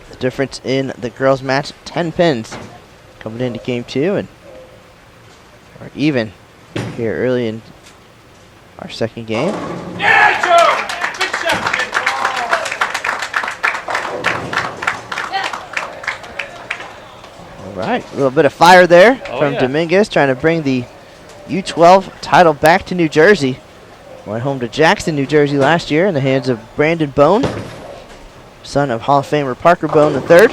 The difference in the girls' match, 10 pins coming into game 2, and we're even here early in our second game. Yeah, Joe! Good shot, kid. All right, a little bit of fire there from yeah. Dominguez, trying to bring the U12 title back to New Jersey. Went home to Jackson, New Jersey last year in the hands of Brandon Bone, son of Hall of Famer Parker Bone III.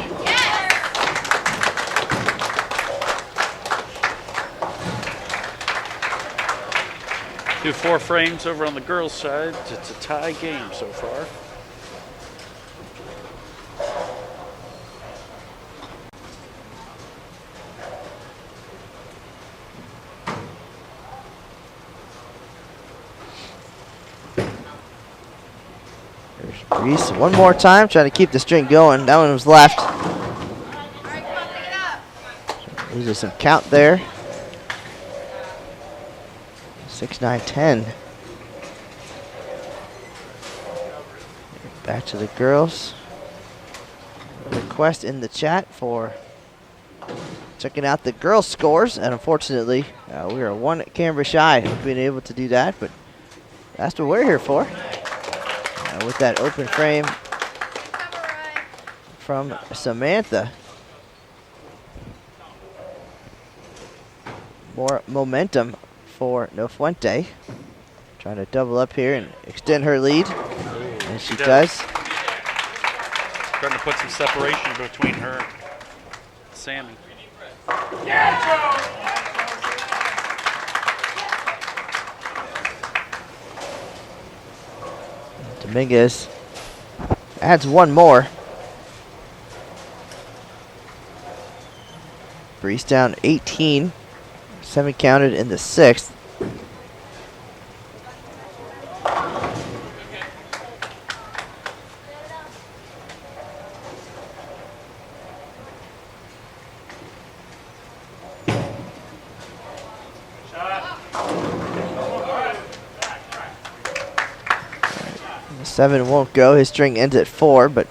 Do 4 frames over on the girls' side. It's a tie game so far. There's Reese one more time, trying to keep the string going. That one was left. Loses some count there. 6, 9, 10. Back to the girls. Request in the chat for checking out the girls' scores, and unfortunately, we are one camera shy of being able to do that, but that's what we're here for. With that open frame from Samantha. More momentum for Nofuente. Trying to double up here and extend her lead. And she does. Starting to put some separation between her and Sammy. Dominguez adds one more. Breeze down 18. 7 counted in the 6th. The 7 won't go. His string ends at 4, but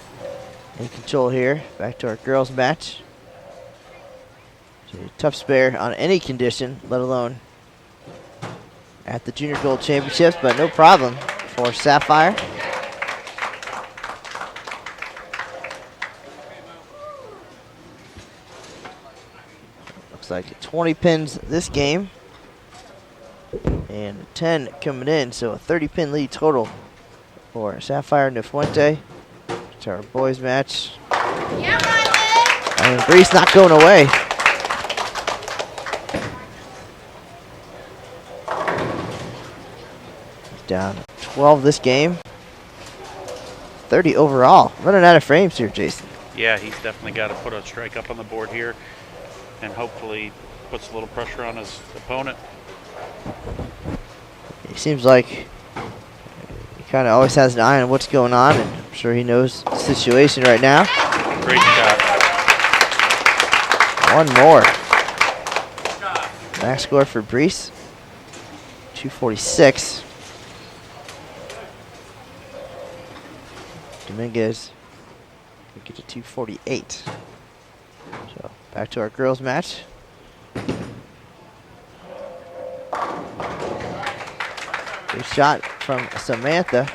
in control here. Back to our girls match. Tough spare on any condition, let alone at the Junior Gold Championships, but no problem for Sapphire. Looks like 20 pins this game and 10 coming in, so a 30-pin lead total for Sapphire and Nofuente. To our boys match. And Breeze not going away. Down 12 this game. 30 overall. Running out of frames here, Jason. Yeah, he's definitely got to put a strike up on the board here and hopefully puts a little pressure on his opponent. He seems like he kind of always has an eye on what's going on, and I'm sure he knows the situation right now. Great shot. One more. Max score for Brees, 246. Dominguez will get to 248. So back to our girls match. Good shot from Samantha.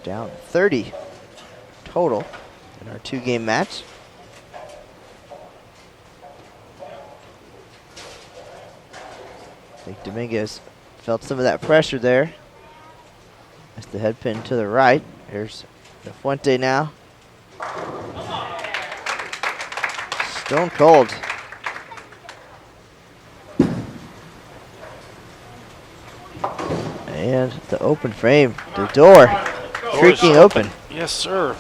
Down 30 total in our 2-game match. I think Dominguez felt some of that pressure there. That's the head pin to the right. Here's Fuente now. Stone cold. And the open frame, the door creaking open. Yes, sir.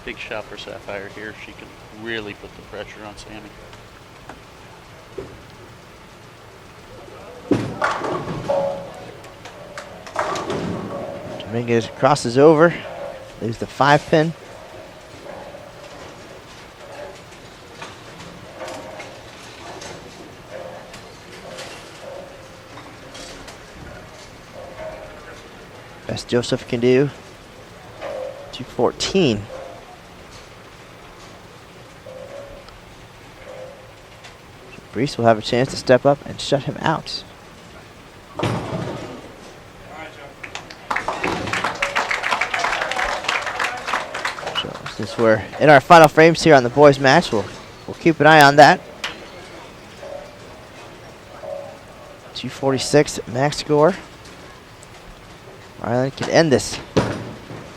Big shot for Sapphire here. She can really put the pressure on Sammy. Dominguez crosses over, leaves the 5-pin. Best Joseph can do. 214. Brees will have a chance to step up and shut him out. So since we're in our final frames here on the boys match, we'll keep an eye on that. 246 max score. Arlington can end this.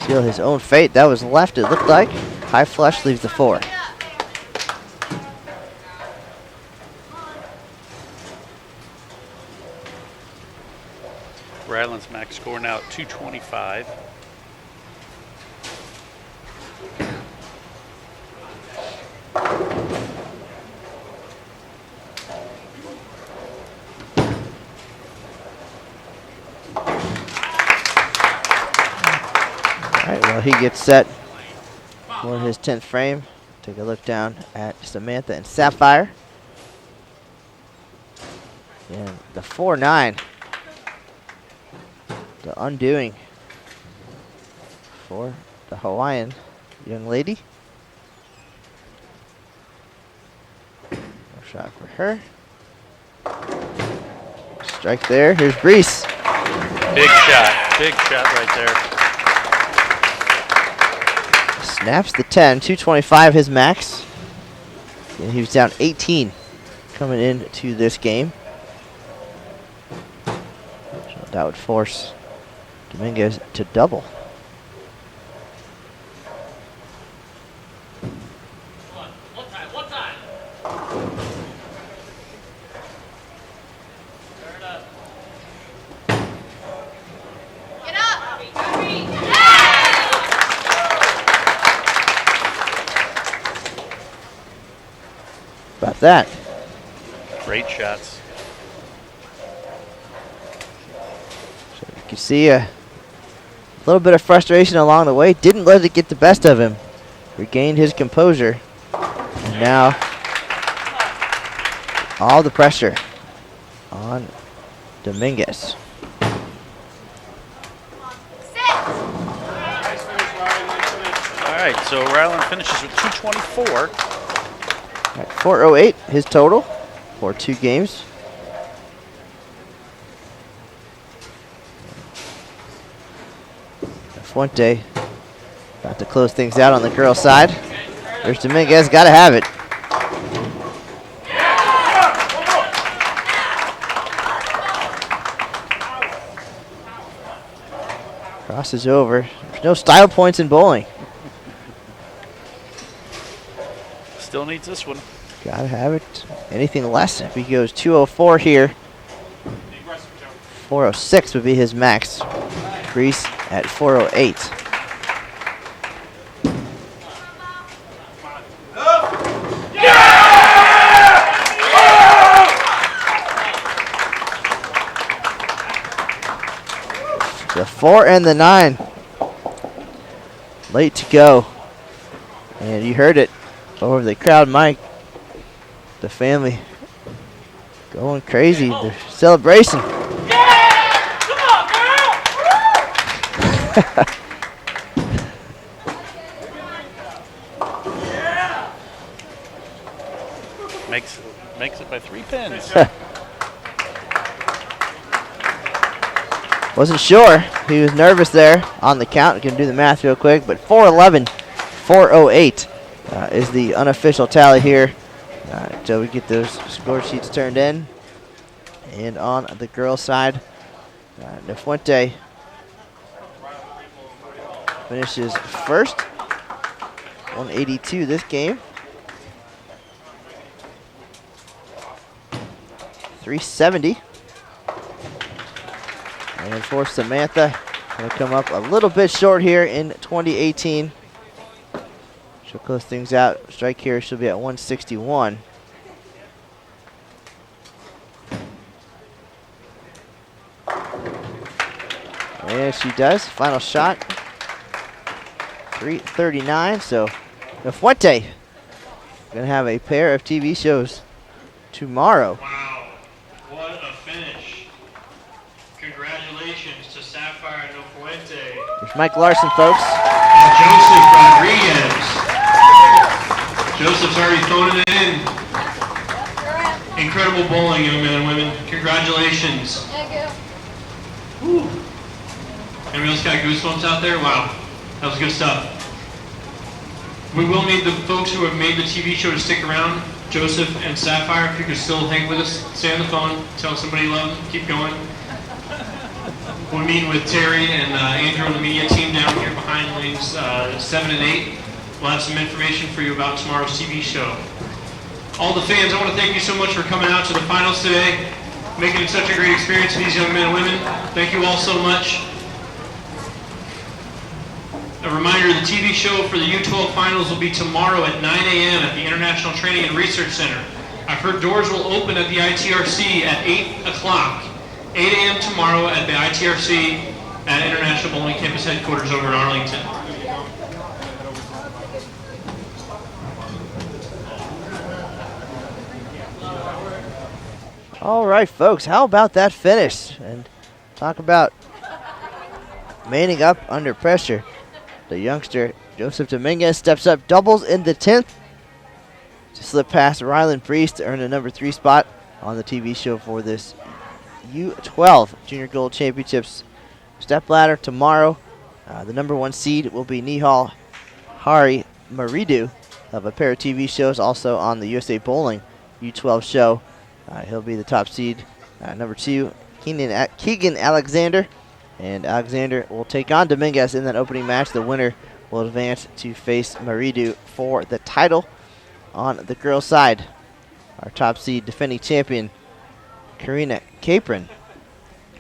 Seal his own fate. That was left, it looked like. High flush leaves the 4. Ryland's max score now at 225. Alright, well he gets set for his 10th frame. Take a look down at Samantha and Sapphire. And the 4-9. The undoing for the Hawaiian young lady. No shot for her. Strike there. Here's Brees. Big shot right there. Snaps the 10, 225 his max. And he was down 18 coming into this game. So that would force Dominguez to double. One time. Get up! About that. Great shots. So you can see a little bit of frustration along the way. Didn't let it get the best of him. Regained his composure. And now all the pressure on Dominguez. All right, so Ryland finishes with 224. All right, 408 his total for 2 games. Fuente about to close things out on the girls' side. There's Dominguez, got to have it. Crosses over. There's no style points in bowling. Still needs this one. Got to have it. Anything less, if he goes 204 here, 406 would be his max. Brees at 408. The 4 and the 9. Late to go. And you heard it over the crowd mic. The family going crazy. The celebration. Makes it by 3 pins. Wasn't sure. He was nervous there on the count. Can do the math real quick, but 411, 408 is the unofficial tally here. Until we get those score sheets turned in. And on the girls' side, Nefuente finishes first, 182 this game. 370. And for Samantha, going to come up a little bit short here in 2018. She'll close things out. Strike here, she'll be at 161. And she does. Final shot, 339. So Nefuente going to have a pair of TV shows tomorrow. Wow, what a finish. Congratulations to Sapphire Nofuente There's Mike Larson, folks. and Joseph Rodriguez. Joseph's already phoning it in. Incredible bowling, young men and women. Congratulations. Whew. Anybody else got goosebumps out there? Wow, that was good stuff. We will need the folks who have made the TV show to stick around. Joseph and Sapphire, if you could still hang with us, stay on the phone, tell somebody you love them, keep going. We're meeting with Terry and Andrew and the media team down here behind lanes 7 and 8. We'll have some information for you about tomorrow's TV show. All the fans, I want to thank you so much for coming out to the finals today, making it such a great experience for these young men and women. Thank you all so much. A reminder, the TV show for the U12 finals will be tomorrow at 9 a.m. at the International Training and Research Center. I've heard doors will open at the ITRC at 8 o'clock. 8 a.m. tomorrow at the ITRC at International Bowling Campus Headquarters over in Arlington. All right, folks, how about that finish? And talk about manning up under pressure. The youngster, Joseph Dominguez, steps up, doubles in the 10th to slip past Rylan Priest to earn the number 3 spot on the TV show for this U12 Junior Gold Championships step ladder tomorrow. The number 1 seed will be Nihal Hari Maridu of a pair of TV shows, also on the USA Bowling U12 show. He'll be the top seed. Number 2, Keegan Alexander. And Alexander will take on Dominguez in that opening match. The winner will advance to face Maridu for the title. On the girls' side, our top seed defending champion, Karina Capron.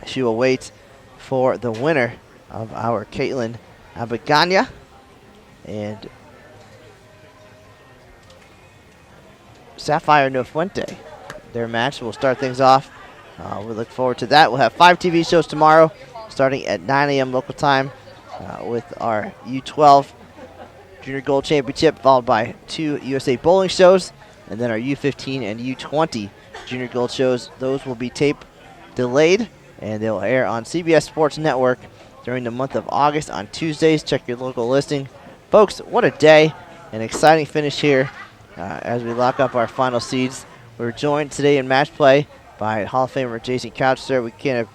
She will wait for the winner of our Caitlin Abaganya. And Sapphire Nofuente. Their match will start things off. We look forward to that. We'll have 5 TV shows tomorrow, starting at 9 a.m. local time with our U12 Junior Gold Championship, followed by 2 USA Bowling shows, and then our U15 and U20 Junior Gold shows. Those will be tape delayed, and they'll air on CBS Sports Network during the month of August on Tuesdays. Check your local listing. Folks, what a day. An exciting finish here as we lock up our final seeds. We're joined today in match play by Hall of Famer Jason Couch, sir. We can't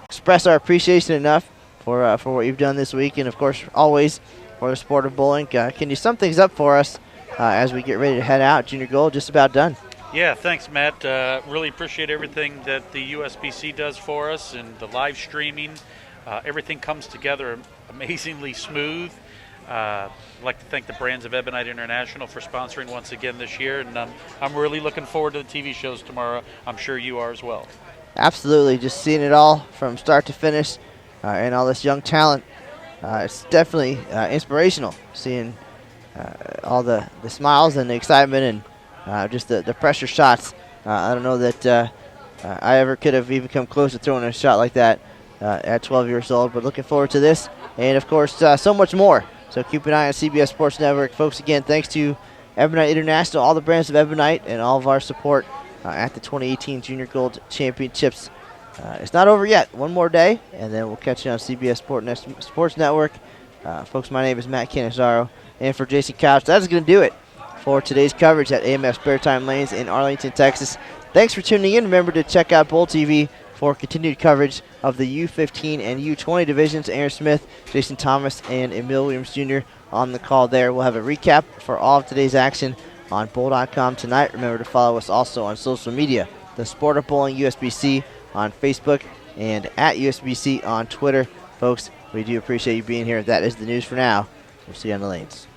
express our appreciation enough for what you've done this week, and of course always for the sport of bowling. Can you sum things up for us as we get ready to head out? Junior Gold just about done. Yeah, thanks, Matt. Really appreciate everything that the USBC does for us, and the live streaming. Everything comes together amazingly smooth. I'd like to thank the Brands of Ebonite International for sponsoring once again this year, and I'm really looking forward to the TV shows tomorrow. I'm sure you are as well. Absolutely, just seeing it all from start to finish, and all this young talent. It's definitely inspirational, seeing all the smiles and the excitement and just the pressure shots. I don't know that I ever could have even come close to throwing a shot like that at 12 years old, but looking forward to this, and of course so much more. So keep an eye on CBS Sports Network. Folks, again, thanks to Ebonite International, all the brands of Ebonite, and all of our support at the 2018 Junior Gold Championships. It's not over yet. One more day, and then we'll catch you on CBS Sports Network. Folks, my name is Matt Canizaro, and for Jason Couch, that's going to do it for today's coverage at AMF Sparetime Lanes in Arlington, Texas. Thanks for tuning in. Remember to check out Bowl TV for continued coverage of the U15 and U20 divisions. Aaron Smith, Jason Thomas, and Emil Williams Jr. on the call there. We'll have a recap for all of today's action on bowl.com tonight. Remember to follow us also on social media, the Sport of Bowling USBC on Facebook and at USBC on Twitter. Folks, we do appreciate you being here. That is the news for now. We'll see you on the lanes.